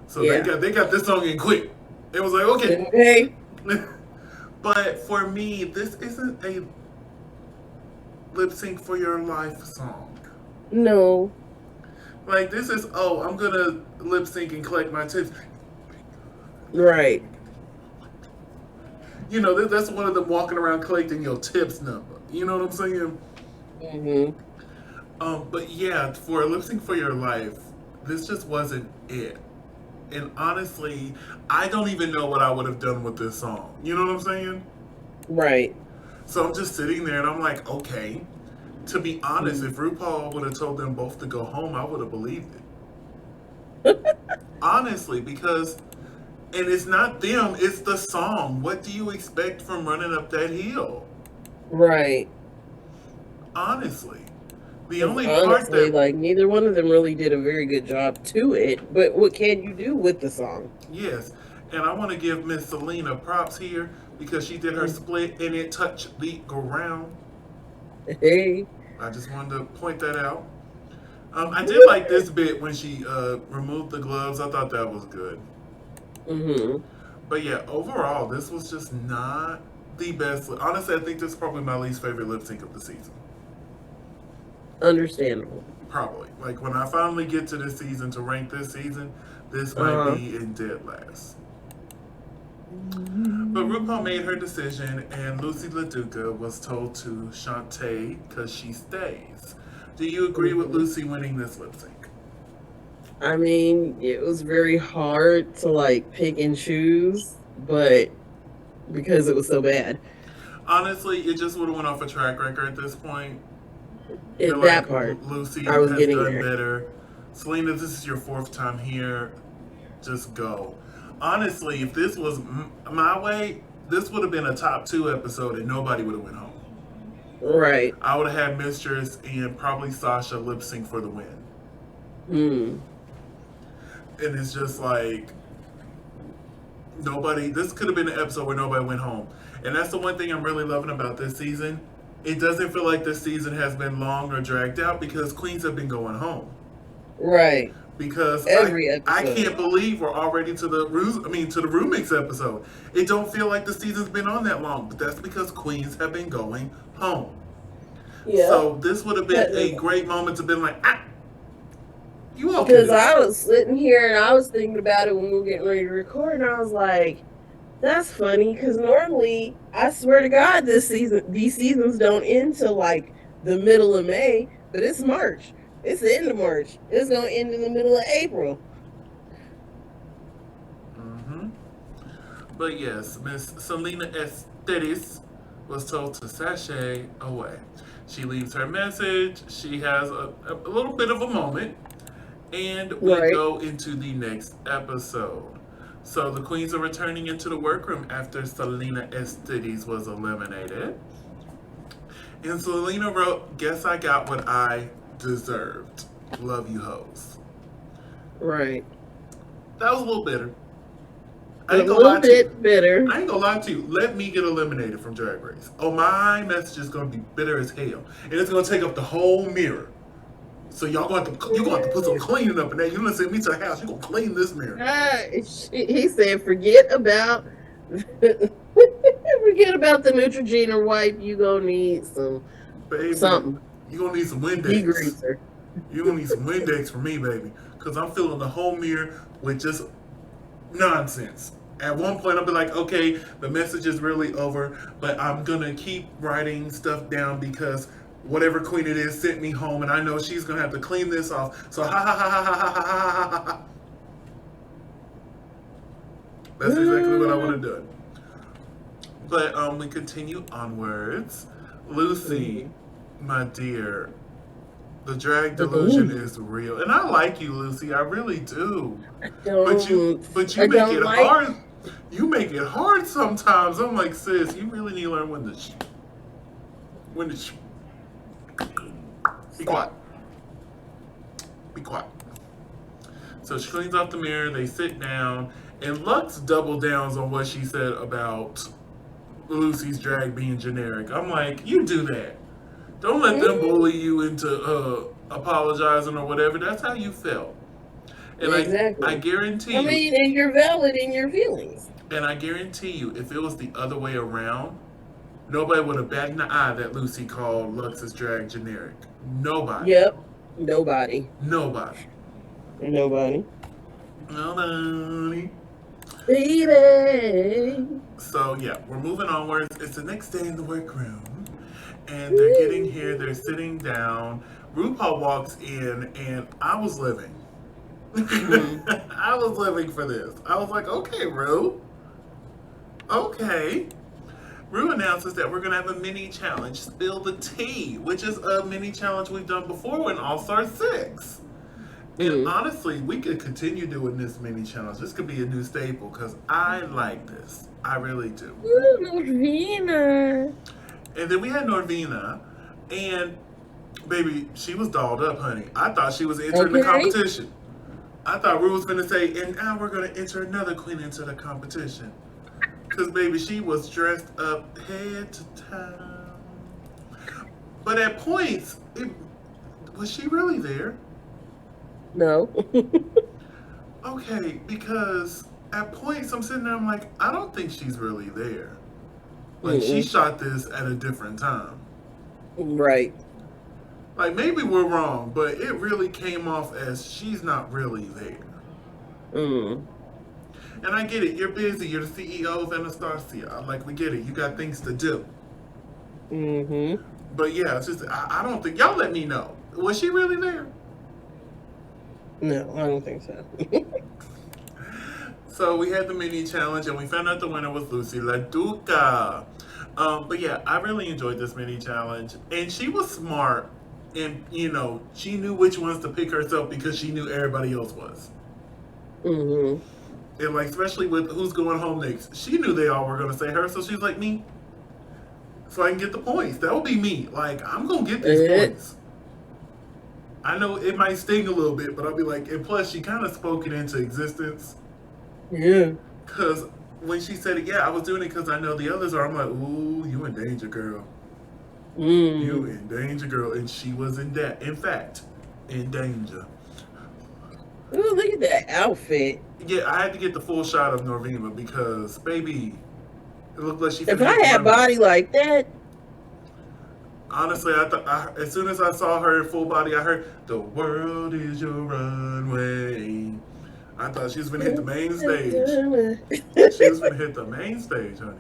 So they got this song in quick. It was like, okay. But for me, this isn't a lip sync for your life song. No. Like, this is, I'm gonna lip sync and collect my tips. Right. You know, that's one of them walking around collecting your tips number. You know what I'm saying? But yeah, for a lip sync for your life, this just wasn't it. And honestly, I don't even know what I would have done with this song. You know what I'm saying? Right. So I'm just sitting there and I'm like, okay. To be honest, if RuPaul would have told them both to go home, I would have believed it. Honestly, because, and it's not them, it's the song. What do you expect from Running Up That Hill? Right. Honestly. The only part that, like, neither one of them really did a very good job to it, but what can you do with the song? Yes. And I want to give Miss Selena props here because she did her split and it touched the ground. Hey. I just wanted to point that out. I did like this bit when she removed the gloves. I thought that was good. But yeah, overall, this was just not the best. Honestly, I think this is probably my least favorite lip sync of the season. Understandable. Probably. Like, when I finally get to this season to rank this season, this might be in dead last. But RuPaul made her decision, and Lucy LaDuca was told to Shantae because she stays. Do you agree with Lucy winning this lip sync? I mean, it was very hard to, like, pick and choose, but because it was so bad. Honestly, it just would have went off a track record at this point. That part. Lucy I was has getting done there. better. Selena, this is your 4th time here. Just go. Honestly, if this was my way, this would have been a top 2 episode and nobody would have went home. Right. I would have had Mistress and probably Sasha lip sync for the win. And it's just like, this could have been an episode where nobody went home. And that's the one thing I'm really loving about this season. It doesn't feel like this season has been long or dragged out because queens have been going home. Right. Because every episode. I can't believe we're already to the Remix episode. It don't feel like the season's been on that long, but that's because queens have been going home. Yeah. So this would have been a great moment to be like, you all can Because do it. I was sitting here and I was thinking about it when we were getting ready to record, and I was like, that's funny because normally, I swear to God, these seasons don't end till like the middle of May, but it's March. It's the end of March. It's gonna end in the middle of April. Hmm. But yes, Miss Selena Estetis was told to sashay away. She leaves her message. She has a little bit of a moment, and we Right. go into the next episode. So the queens are returning into the workroom after Selena Estetis was eliminated. And Selena wrote, "Guess I got what I deserved. Love you hoes." Right. That was a little bitter. I A ain't gonna little lie to you. bit bitter. I ain't gonna lie to you. Let me get eliminated from Drag Race. Oh, my message is gonna be bitter as hell, and it's gonna take up the whole mirror. So y'all gonna have to, you gonna have to put some cleaning up in there. You gonna send me to the house. You gonna clean this mirror. He said, forget about forget about the Neutrogena wipe. You gonna need Baby, something you gonna need some Windex. degreaser. You gonna need some Windex for me, baby, because I'm filling the whole mirror with just nonsense. At one point, I'll be like, okay, the message is really over, but I'm gonna keep writing stuff down because whatever queen it is sent me home, and I know she's gonna have to clean this off. So ha ha ha ha ha ha ha ha ha ha. That's exactly what I would have done. But we continue onwards. Lucy, my dear, the drag delusion is real, and I like you, Lucy. I really do. But you make it hard. You make it hard sometimes. I'm like, sis, you really need to learn when to be quiet. Be quiet. So she cleans off the mirror. They sit down, and Lux double downs on what she said about Lucy's drag being generic. I'm like, you do that. Don't let them bully you into apologizing or whatever. That's how you felt. And exactly. I guarantee you. I mean, and you're valid in your feelings. And I guarantee you, if it was the other way around, nobody would have batted an eye that Lucy called Lux's drag generic. Nobody. Yep. Nobody. Nobody. Nobody. Nobody. Baby. So yeah, we're moving onwards. It's the next day in the workroom, and they're getting here. They're sitting down. RuPaul walks in, and I was living. I was living for this. I was like, okay, Ru. Okay. Ru announces that we're going to have a mini challenge, Spill the Tea, which is a mini challenge we've done before in All Star 6. And honestly, we could continue doing this mini challenge. This could be a new staple because I like this. I really do. Ooh, Norvina. And then we had Norvina, and baby, she was dolled up, honey. I thought she was entering the competition. I thought Ru was going to say, and now we're going to enter another queen into the competition. Because, baby, she was dressed up head to toe. But at points, was she really there? No. Okay, because at points I'm sitting there, I'm like, I don't think she's really there. Like, she shot this at a different time. Right. Like, maybe we're wrong, but it really came off as she's not really there. And I get it. You're busy. You're the CEO of Anastasia. Like, we get it. You got things to do. But yeah, it's just, I don't think, y'all let me know. Was she really there? No, I don't think so. So we had the mini challenge, and we found out the winner was Lucy LaDuca. But yeah, I really enjoyed this mini challenge, and she was smart, and she knew which ones to pick herself because she knew everybody else was. And like, especially with who's going home next, she knew they all were gonna say her, so she's like, me, so I can get the points. That would be me. Like, I'm gonna get these points. I know it might sting a little bit, but I'll be like, and plus she kind of spoke it into existence. Yeah. Because when she said it, I was doing it because I know the others are. I'm like, ooh, you in danger, girl. You in danger, girl. And she was in fact, in danger. Ooh, look at that outfit. Yeah, I had to get the full shot of Norvina because, baby, it looked like she. If I had body like that, Honestly, as soon as I saw her in full body, I heard "The world is your runway." I thought she was gonna hit the main stage. She was gonna hit the main stage, honey.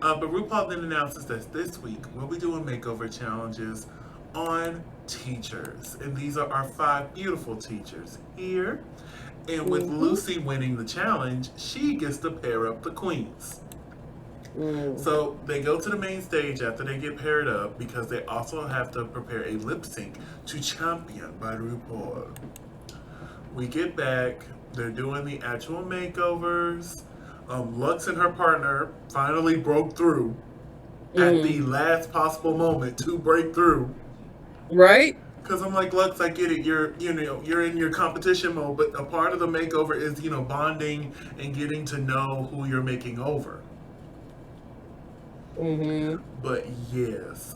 But RuPaul then announces that this week we'll be doing makeover challenges on teachers, and these are our 5 beautiful teachers here. And with Lucy winning the challenge, she gets to pair up the queens. So they go to the main stage after they get paired up because they also have to prepare a lip sync to Champion by RuPaul. We get back, they're doing the actual makeovers. Lux and her partner finally broke through at the last possible moment to break through. Right? Because I'm like, Lux, I get it. You're in your competition mode, but a part of the makeover is bonding and getting to know who you're making over. But yes,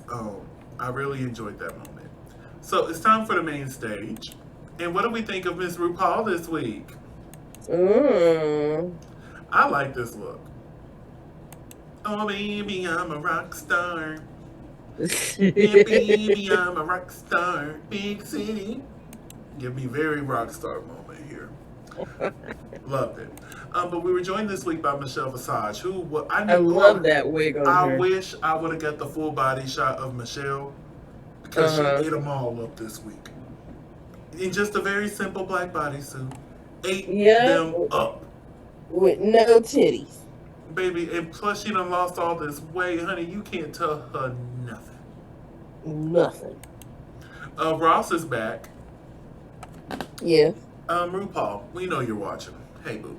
I really enjoyed that moment. So it's time for the main stage. And what do we think of Miss RuPaul this week? I like this look. Oh baby, I'm a rock star. Yeah, baby, I'm a rock star. Big city. Give me very rock star moment here. Loved it. But we were joined this week by Michelle Visage, who I love that wig on her. I wish I would have got the full body shot of Michelle because she ate them all up this week. In just a very simple black bodysuit. Ate them up. With no titties. Baby, and plus she done lost all this weight, honey. You can't tell her nothing. Nothing. Ross is back. Yeah. RuPaul, we know you're watching. Hey, boo.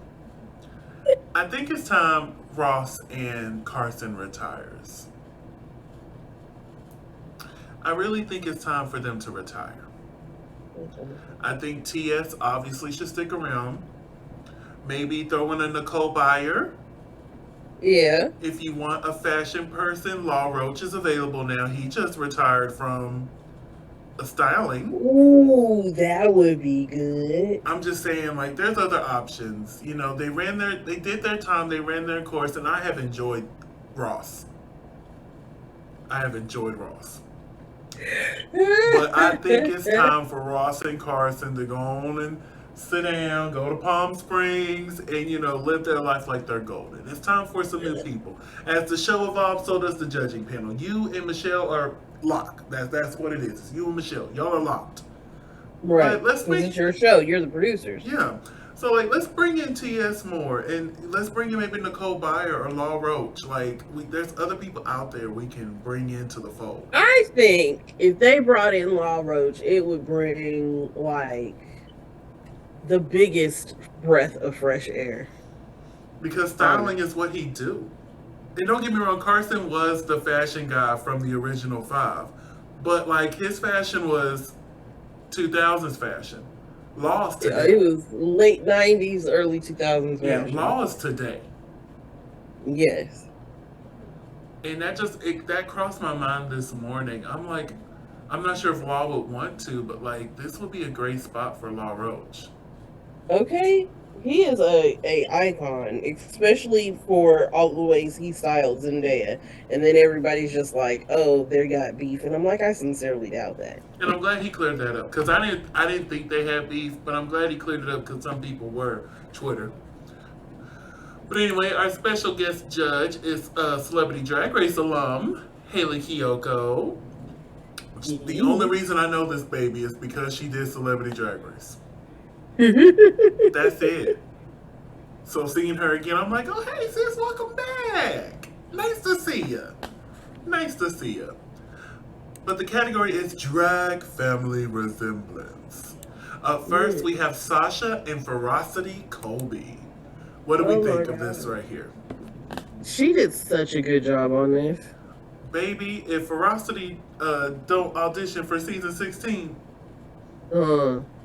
I think it's time Ross and Carson retires. I really think it's time for them to retire. I think TS obviously should stick around. Maybe throw in a Nicole Byer. Yeah. If you want a fashion person, Law Roach is available now. He just retired from styling. Ooh, that would be good. I'm just saying, like, there's other options. They did their time, they ran their course, and I have enjoyed Ross. But I think it's time for Ross and Carson to go on and sit down, go to Palm Springs, and live their life like they're golden. It's time for some new people. As the show evolves, so does the judging panel. You and Michelle are locked. That's what it is. It's you and Michelle. Y'all are locked. Right. It's your show. You're the producers. Yeah. So let's bring in TS more, and let's bring in maybe Nicole Byer or Law Roach. There's other people out there we can bring into the fold. I think if they brought in Law Roach, it would bring the biggest breath of fresh air. Because styling is what he do. And don't get me wrong, Carson was the fashion guy from the original 5. But his fashion was 2000s fashion. Law is today. Yeah, it was late 90s, early 2000s fashion. Yeah, Law is today. Yes. And that crossed my mind this morning. I'm like, I'm not sure if Law would want to, but this would be a great spot for Law Roach. Okay. He is a icon, especially for all the ways he styled Zendaya. And then everybody's just like, oh, they got beef. And I'm like, I sincerely doubt that. And I'm glad he cleared that up. Because I didn't think they had beef, but I'm glad he cleared it up because some people were Twitter. But anyway, our special guest judge is Celebrity Drag Race alum, Haley Kiyoko. The only reason I know this baby is because she did Celebrity Drag Race. That's it. So seeing her again, I'm like, oh, hey, sis, welcome back. Nice to see you. But the category is Drag Family Resemblance. Up first, we have Sasha and Ferocity Colby. What do we think of this right here? She did such a good job on this. Baby, if Ferocity don't audition for season 16,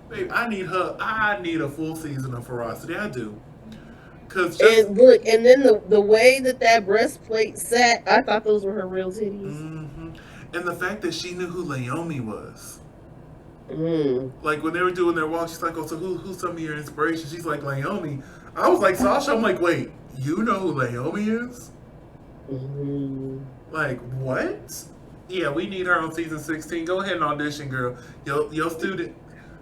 babe, I need a full season of Ferocity. I do. And then the way that breastplate sat, I thought those were her real titties. Mm-hmm. And the fact that she knew who Naomi was. When they were doing their walk, she's like, oh, so who's some of your inspiration? She's like, Naomi. I was like, Sasha, I'm like, wait, you know who Naomi is? Mm-hmm. What? Yeah, we need her on season 16. Go ahead and audition, girl. Your student,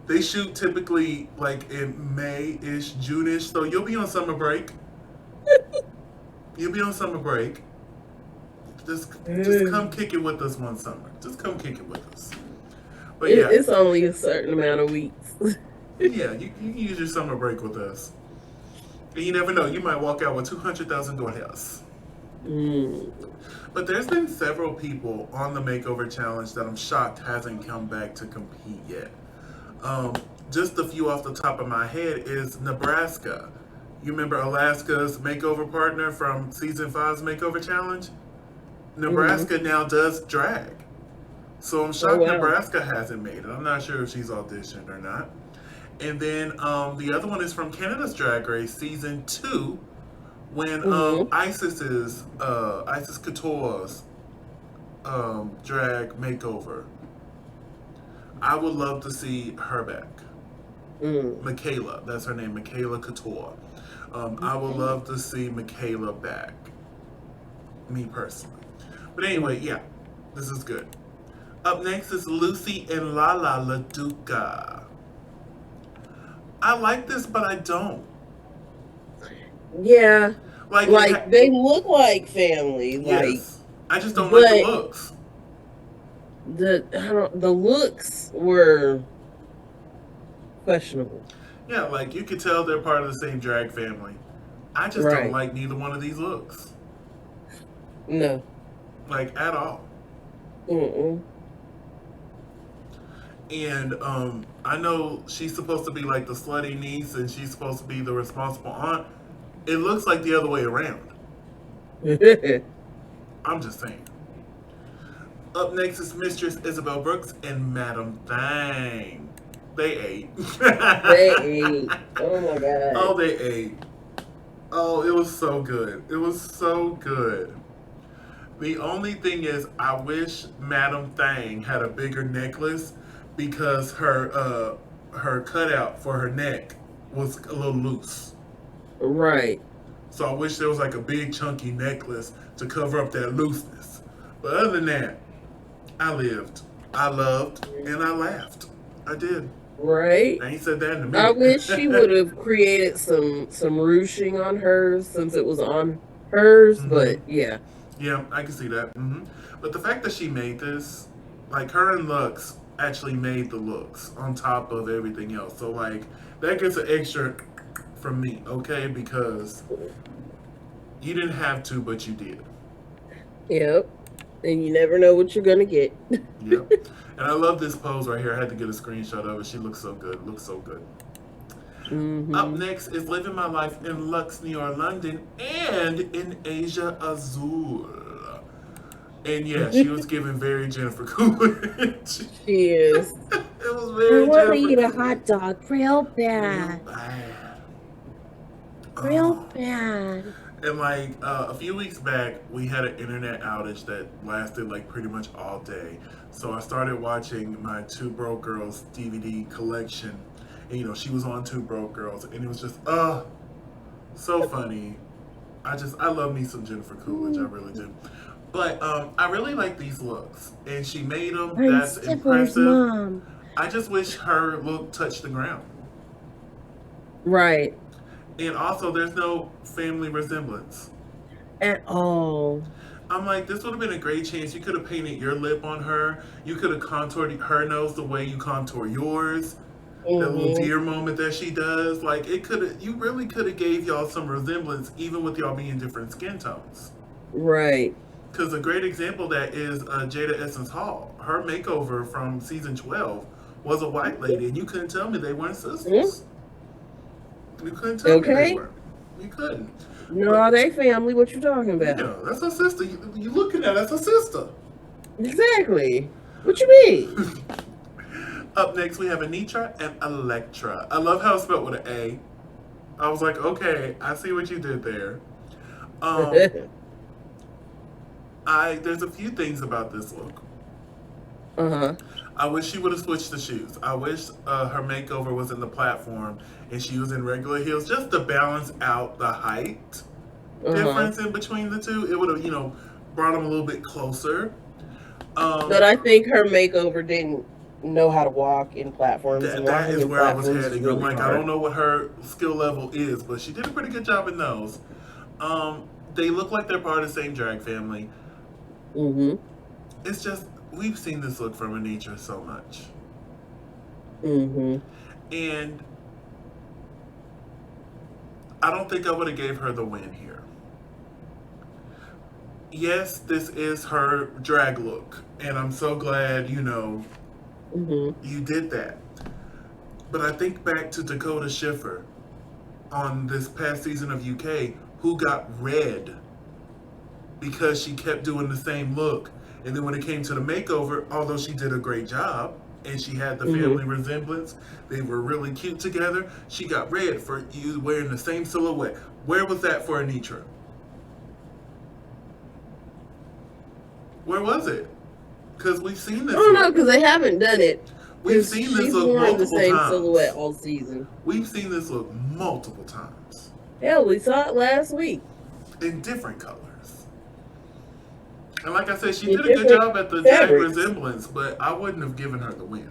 they shoot typically like in May-ish, June-ish, so you'll be on summer break. You'll be on summer break. Just come it, kick it with us one summer. Just come kick it with us. But yeah, it's only a certain amount of weeks. yeah, you can use your summer break with us. And you never know, you might walk out with $200,000. Mm. But there's been several people on the Makeover Challenge that I'm shocked hasn't come back to compete yet. Um, just a few off the top of my head is Nebraska. You remember Alaska's makeover partner from season 5's Makeover Challenge? Mm-hmm. Nebraska now does drag. So I'm Oh shocked wow. Nebraska hasn't made it. I'm not sure if she's auditioned or not. And then the other one is from Canada's Drag Race season 2 when Mm-hmm. Isis Couture's drag makeover. I would love to see her back. Mm. Michaela, that's her name, Michaela Couture. I would Okay. love to see Michaela back. Me personally. But anyway, Mm. yeah, this is good. Up next is Lucy and Lala LaDuca. I like this, but I don't. Yeah, Like, like they look like family, like, yes. I just don't like the but looks. the looks were questionable. Yeah, like, you could tell they're part of the same drag family. I just don't Right. like neither one of these looks. No. Like, at all. Mm-mm. And I know she's supposed to be like the slutty niece and she's supposed to be the responsible aunt. It looks like the other way around. I'm just saying. Up next is Mistress Isabel Brooks and Madam Thang. They ate. They ate. Oh my Oh, god. they ate. Oh, it was so good. It was so good. The only thing is, I wish Madam Thang had a bigger necklace because her cutout for her neck was a little loose. Right. So I wish there was like a big chunky necklace to cover up that looseness. But other than that, I lived, I loved, and I laughed. I did. Right. I ain't said that in a I minute. wish she would have created some ruching on hers since it was on hers, hmm but yeah. Yeah, I can see that. But the fact that she made this, like her and Lux actually made the looks on top of everything else. So like that gets an extra from me, okay? Because you didn't have to, but you did. Yep. And you never know what you're gonna get. Yep. And I love this pose right here. I had to get a screenshot of it. She looks so good. Looks so good. Up Mm-hmm. next is Living My Life in Lux, New York, London, and in Asia Azul. And yeah, she was giving very Jennifer Coolidge. She is. It was I very want to Jennifer eat a Coolidge. hot dog real Real bad. bad. Real Oh. bad. And like a few weeks back, we had an internet outage that lasted like pretty much all day. So I started watching my Two Broke Girls DVD collection. And you know, she was on Two Broke Girls. And it was just, so funny. I love me some Jennifer Coolidge. I really do. But I really like these looks. And she made them. I'm That's Stifler's impressive. mom. I just wish her look touched the ground. Right. And also, there's no family resemblance. At all. I'm like, this would have been a great chance. You could have painted your lip on her. You could have contoured her nose the way you contour yours. That little Mm-hmm. deer moment that she does. Like, it could have, you really could have gave y'all some resemblance, even with y'all being different skin tones. Right. Because a great example of that is Jada Essence Hall. Her makeover from season 12 was a white lady, and you couldn't tell me they weren't Mm. sisters. You couldn't tell me they Okay. were. You couldn't. But No, they family. What you talking about? yeah, that's her sister. You looking at that's her sister. Exactly. What you mean? Up next, we have Anitra and Electra. I love how it's spelled with an A. I was like, okay, I see what you did there. Um, there's a few things about this look. Uh-huh. I wish she would have switched the shoes. I wish her makeover was in the platform and she was in regular heels just to balance out the height Uh-huh. difference in between the two. It would have, brought them a little bit closer. But I think her makeover didn't know how to walk in platforms, and that walking is in where I was platforms is heading. I'm really like, I hard. don't know what her skill level is, but she did a pretty good job in those. They look like they're part of the same drag family. Mm-hmm. It's just we've seen this look from Anitra so much, Mm-hmm. and I don't think I would have gave her the win here. Yes, this is her drag look, and I'm so glad Mm-hmm. you did that. But I think back to Dakota Schiffer on this past season of UK, who got red because she kept doing the same look. And then when it came to the makeover, although she did a great job and she had the Mm-hmm. family resemblance, they were really cute together, she got red for you wearing the same silhouette. Where was that for Anitra? Where was it? Because we've seen I this don't know, look. because they haven't done it. We've Because seen this she's look worn the multiple same times. silhouette all season. We've seen this look multiple times Hell, we saw it last week. in different colors. And like I said, she In did a good different job at the drag fabrics. resemblance, but I wouldn't have given her the win.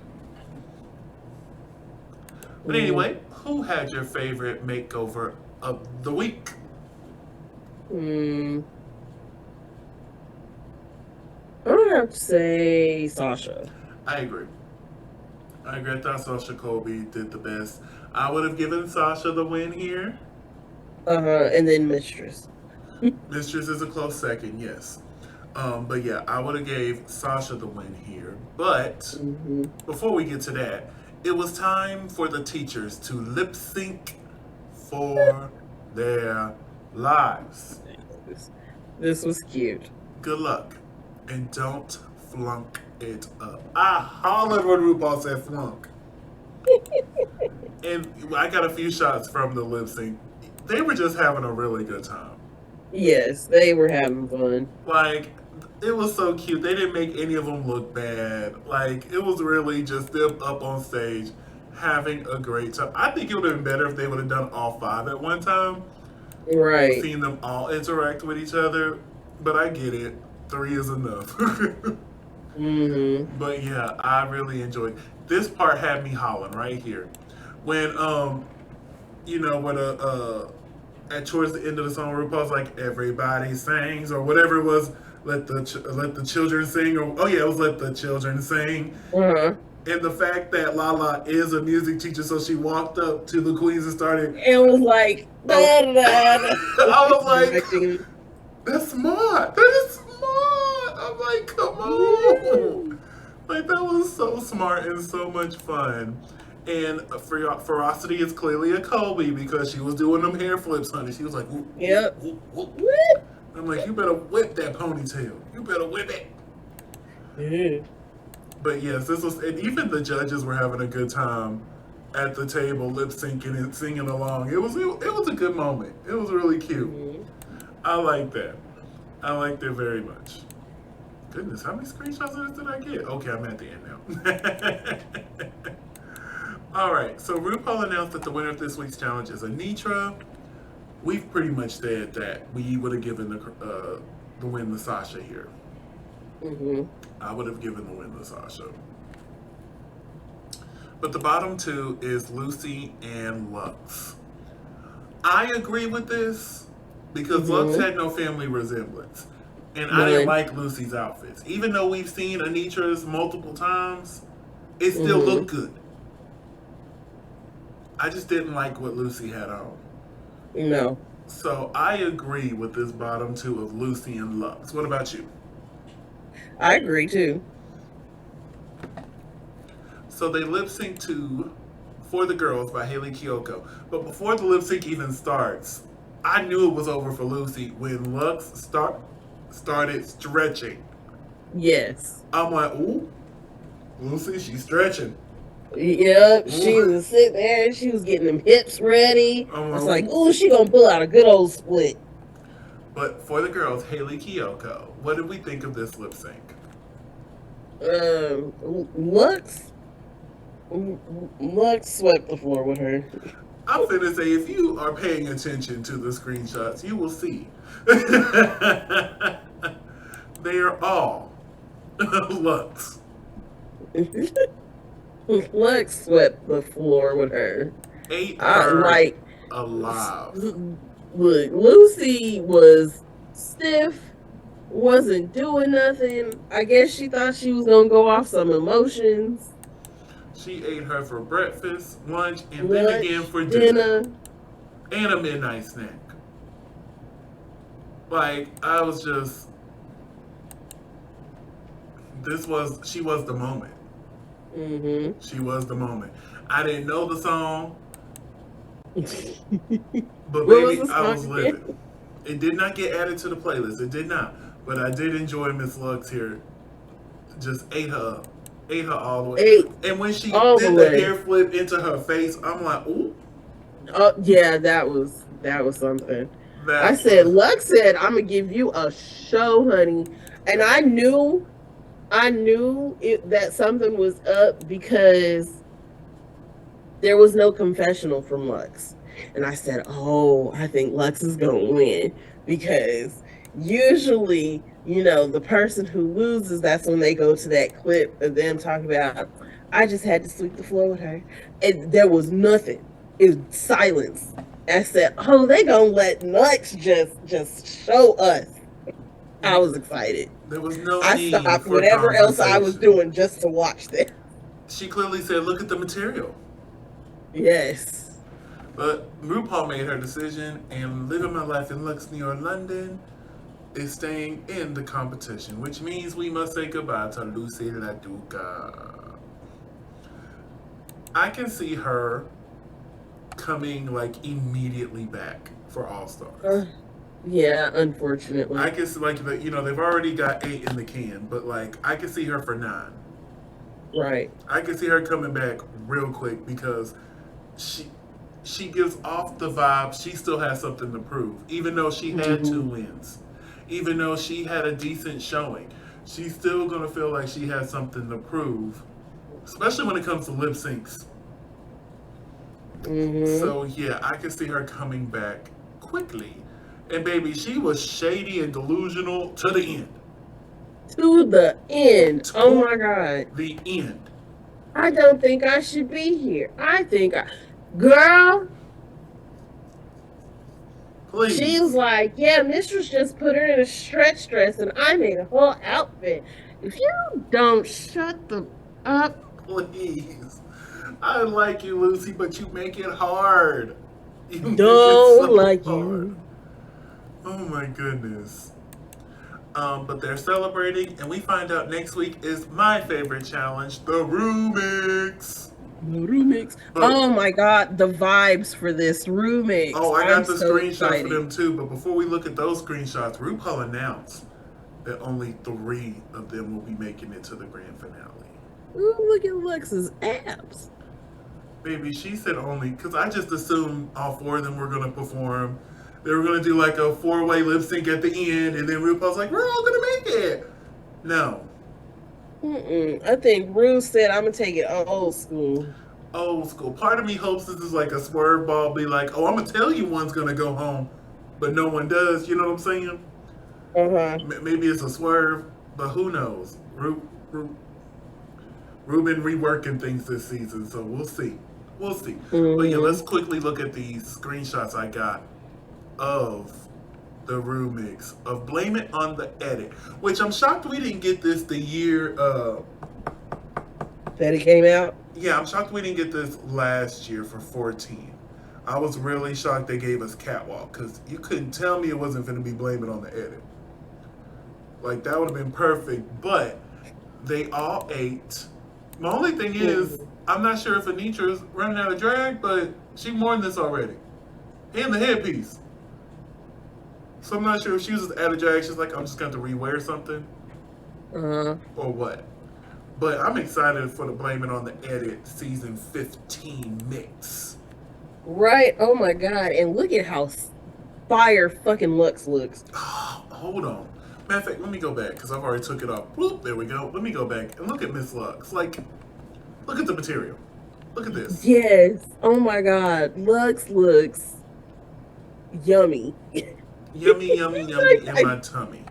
But Mm. anyway, who had your favorite makeover of the week? I'm gonna have to say Sasha. I agree. I thought Sasha Colby did the best. I would have given Sasha the win here. And then Mistress. Mistress is a close second, yes. But yeah, I would have gave Sasha the win here. But Mm-hmm. before we get to that, it was time for the teachers to lip sync for their lives. This was cute. Good luck. And don't flunk it up. I hollered when RuPaul said flunk. And I got a few shots from the lip sync. They were just having a really good time. Yes, they were having fun. Like, it was so cute. They didn't make any of them look bad. Like, it was really just them up on stage having a great time. I think it would have been better if they would have done all 5 at one time. Right. Seeing them all interact with each other. But I get it. 3 is enough. Mm-hmm. But yeah, I really enjoyed. This part had me hollering right here. When when at towards the end of the song, RuPaul's like, everybody sings, or whatever it was, let the children sing, or oh yeah, it was let the children sing. Uh-huh. And the fact that Lala is a music teacher, so she walked up to the queens and started. It was like, I was like, directing. that's smart. That is smart. I'm like, come on. Like, that was so smart and so much fun. And Ferocity is clearly a Colby because she was doing them hair flips, honey. She was like, whoop, Yep. whoop, whoop, whoop. I'm like, you better whip that ponytail. You better whip it. Mm-hmm. But yes, this was, and even the judges were having a good time at the table, lip syncing and singing along. It was a good moment. It was really cute. Mm-hmm. I like that. I liked it very much. Goodness, how many screenshots of this did I get? Okay, I'm at the end now. All right, so RuPaul announced that the winner of this week's challenge is Anitra. We've pretty much said that we would have given the win to Sasha here. Mm-hmm. I would have given the win to Sasha. But the bottom 2 is Lucy and Lux. I agree with this because Lux had no family resemblance. And I didn't like Lucy's outfits. Even though we've seen Anitra's multiple times, it still looked good. I just didn't like what Lucy had on. No. So I agree with this bottom 2 of Lucy and Lux. What about you? I agree too. So they lip sync to For the Girls by Haley Kiyoko. But before the lip sync even starts, I knew it was over for Lucy when Lux started stretching. Yes. I'm like, ooh, Lucy, she's stretching. Yep. She was sitting there. She was getting them hips ready. I'm I was like, ooh, she gonna pull out a good old split. But For the Girls, Haley Kiyoko, what did we think of this lip sync? Lux swept the floor with her. I'm finna say, if you are paying attention to the screenshots, you will see. They are all Lux. Lux swept the floor with her. Ate I her like alive. look, Lucy was stiff, wasn't doing nothing. I guess she thought she was gonna go off some emotions. She ate her for breakfast, lunch, and then again Lunch, for dinner. dinner. And a midnight snack. Like, I was just, she was the moment. Mm-hmm. She was the moment. I didn't know the song, but What was baby, the I was song living. again? It did not get added to the playlist. It did not. But I did enjoy Miss Lux here. Just ate her up. Ate her all the way. Ate And when she all the did the way. hair flip into her face, I'm like, ooh. Oh yeah, that was something. That I said, was, Lux said, I'm gonna give you a show, honey. And I knew that something was up because there was no confessional from Lux. And I said, oh, I think Lux is gonna win because usually, the person who loses, that's when they go to that clip of them talking about, I just had to sweep the floor with her. And there was nothing. It was silence. I said, oh, they gonna let Lux just show us. I was excited. there was no I need stopped for whatever else I was conversation. doing just to watch that. She clearly said, look at the material. Yes. But RuPaul made her decision, and Living My Life in Lux, New York, London is staying in the competition, which means we must say goodbye to Lucy LaDuca. I can see her coming like immediately back for All Stars. Yeah, unfortunately. I can see they've already got 8 in the can, but like I can see her for 9. Right. I can see her coming back real quick because she gives off the vibe she still has something to prove, even though she had 2 wins, even though she had a decent showing. She's still gonna feel like she has something to prove, especially when it comes to lip syncs. So yeah, I can see her coming back quickly. And baby, she was shady and delusional to the end. To the end. Oh my God. The end. I don't think I should be here. Girl, Please. she was like, yeah, Mistress just put her in a stretch dress and I made a whole outfit. If you don't shut the up. Please. I like you, Lucy, but you make it hard. You make it Don't so like hard. you. Oh my goodness. But they're celebrating, and we find out next week is my favorite challenge, the Rumix. Rumix. Oh my God, the vibes for this Rumix. Oh, I got I'm the so screenshot excited. for them too. But before we look at those screenshots, RuPaul announced that only 3 of them will be making it to the grand finale. Ooh, look at Lux's abs. Baby, she said only, because I just assumed all 4 of them were going to perform. They were going to do like a 4-way lip sync at the end, and then RuPaul's like, we're all going to make it. No. I think Ru said, I'm going to take it old school. Old school. Part of me hopes this is like a swerve ball, be like, oh, I'm going to tell you one's going to go home, but no one does. You know what I'm saying? Maybe it's a swerve, but who knows? Ru been reworking things this season, so we'll see. We'll see. But yeah, let's quickly look at these screenshots I got of the Rumix, of Blame It on the Edit, which I'm shocked we didn't get this the year that it came out. Yeah, I'm shocked we didn't get this last year for 14. I was really shocked they gave us Catwalk, because you couldn't tell me it wasn't going to be Blame It on the Edit. Like, that would have been perfect, but they all ate. My only thing is, I'm not sure if Anitra's running out of drag, but she worn this already. And the headpiece. So I'm not sure if she was just out of drag, she's like, I'm just going to rewear something. Or what. But I'm excited for the Blame It on the Edit season 15 mix. Right. Oh my God. And look at how fire fucking Lux looks. Hold on. Matter of fact, let me go back, because I've already took it off. Whoop, there we go. Let me go back and look at Miss Lux. Like, look at the material. Look at this. Yes. Oh my God. Lux looks yummy. Yummy, yummy, yummy in my tummy.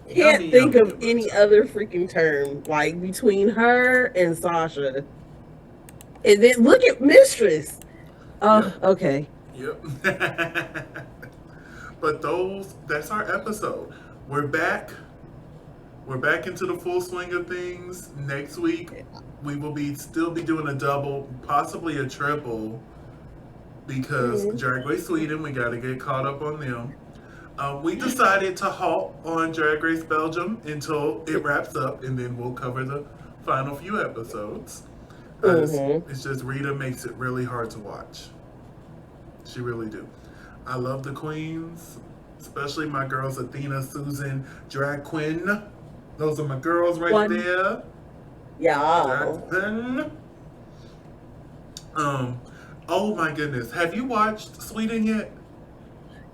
Can't think of any other freaking term like between her and Sasha. And then look at Mistress. Oh, Yep. okay. Yep. But that's our episode. We're back. We're back into the full swing of things. Next week, we will still be doing a double, possibly a triple, because Drag Race Sweden, we got to get caught up on them. We decided to halt on Drag Race Belgium until it wraps up, and then we'll cover the final few episodes. It's just Rita makes it really hard to watch. She really do. I love the queens, especially my girls Athena, Susan, Drag Queen. Those are my girls right there. Yeah. Oh my goodness. Have you watched Sweden yet?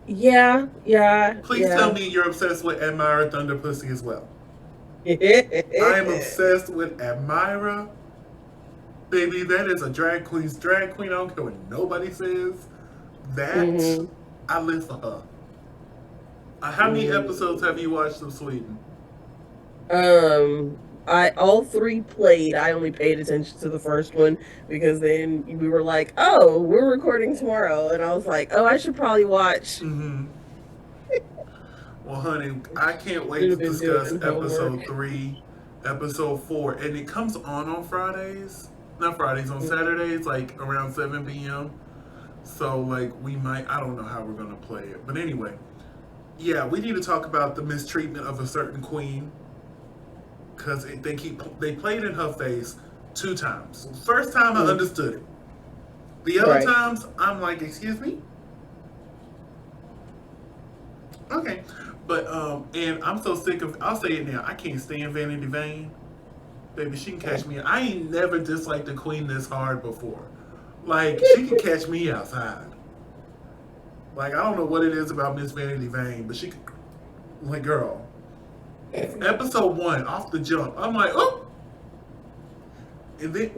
Yeah. Please tell me you're obsessed with Admira Thunder Pussy as well. I am obsessed with Admira. Baby, that is a drag queen's drag queen. I don't care what nobody says. That, I live for her. How many episodes have you watched of Sweden? All three played. I only paid attention to the first one because then we were like, oh, we're recording tomorrow. And I was like, oh, I should probably watch. Well, honey, I can't wait to discuss episode 3, episode 4. And it comes on Fridays. Not Fridays, on Saturdays, like around 7 p.m. So, like, I don't know how we're going to play it. But anyway, yeah, we need to talk about the mistreatment of a certain queen. Because they played in her face 2 times. First time I understood it. The other times, I'm like, excuse me? Okay. But, and I'm so sick of, I'll say it now, I can't stand Vanity Vane. Baby, she can catch me. I ain't never disliked a queen this hard before. Like, she can catch me outside. Like, I don't know what it is about Miss Vanity Vane, but she can, like, girl. Episode 1, off the jump, I'm like, oh! And then,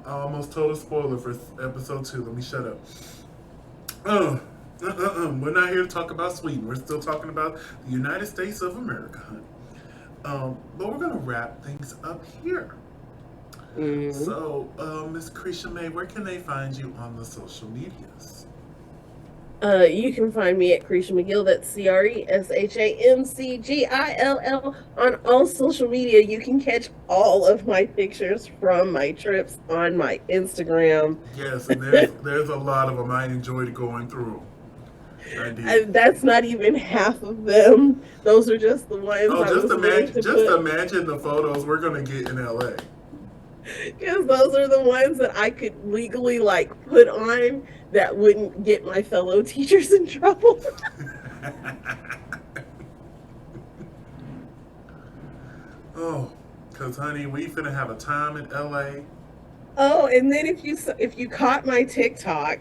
I almost told a spoiler for episode 2. Let me shut up. We're not here to talk about Sweden. We're still talking about the United States of America, honey. But we're going to wrap things up here. So, Miss Cresha May, where can they find you on the social medias? You can find me at Cresha McGill. That's CRESHAMCGILL on all social media. You can catch all of my pictures from my trips on my Instagram. Yes, and there's a lot of them. I enjoyed going through. That's not even half of them. Those are just the ones. Oh, just imagine the photos we're gonna get in LA. Because those are the ones that I could legally put on that wouldn't get my fellow teachers in trouble. Oh, because honey, we finna have a time in LA. Oh, and then if you caught my TikTok,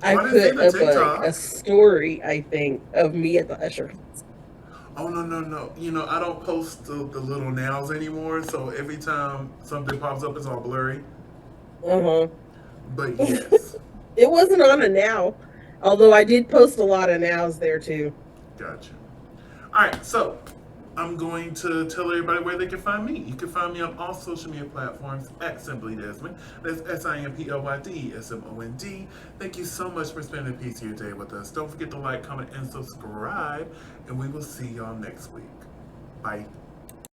I put up a story, I think, of me at the Usher. Oh, no. I don't post the little nails anymore, so every time something pops up, it's all blurry. But yes. It wasn't on a now, although I did post a lot of nows there, too. Gotcha. All right, so I'm going to tell everybody where they can find me. You can find me on all social media platforms at Simply Desmond. That's SIMPLYDESMOND. Thank you so much for spending a piece of your day with us. Don't forget to like, comment, and subscribe, and we will see y'all next week. Bye.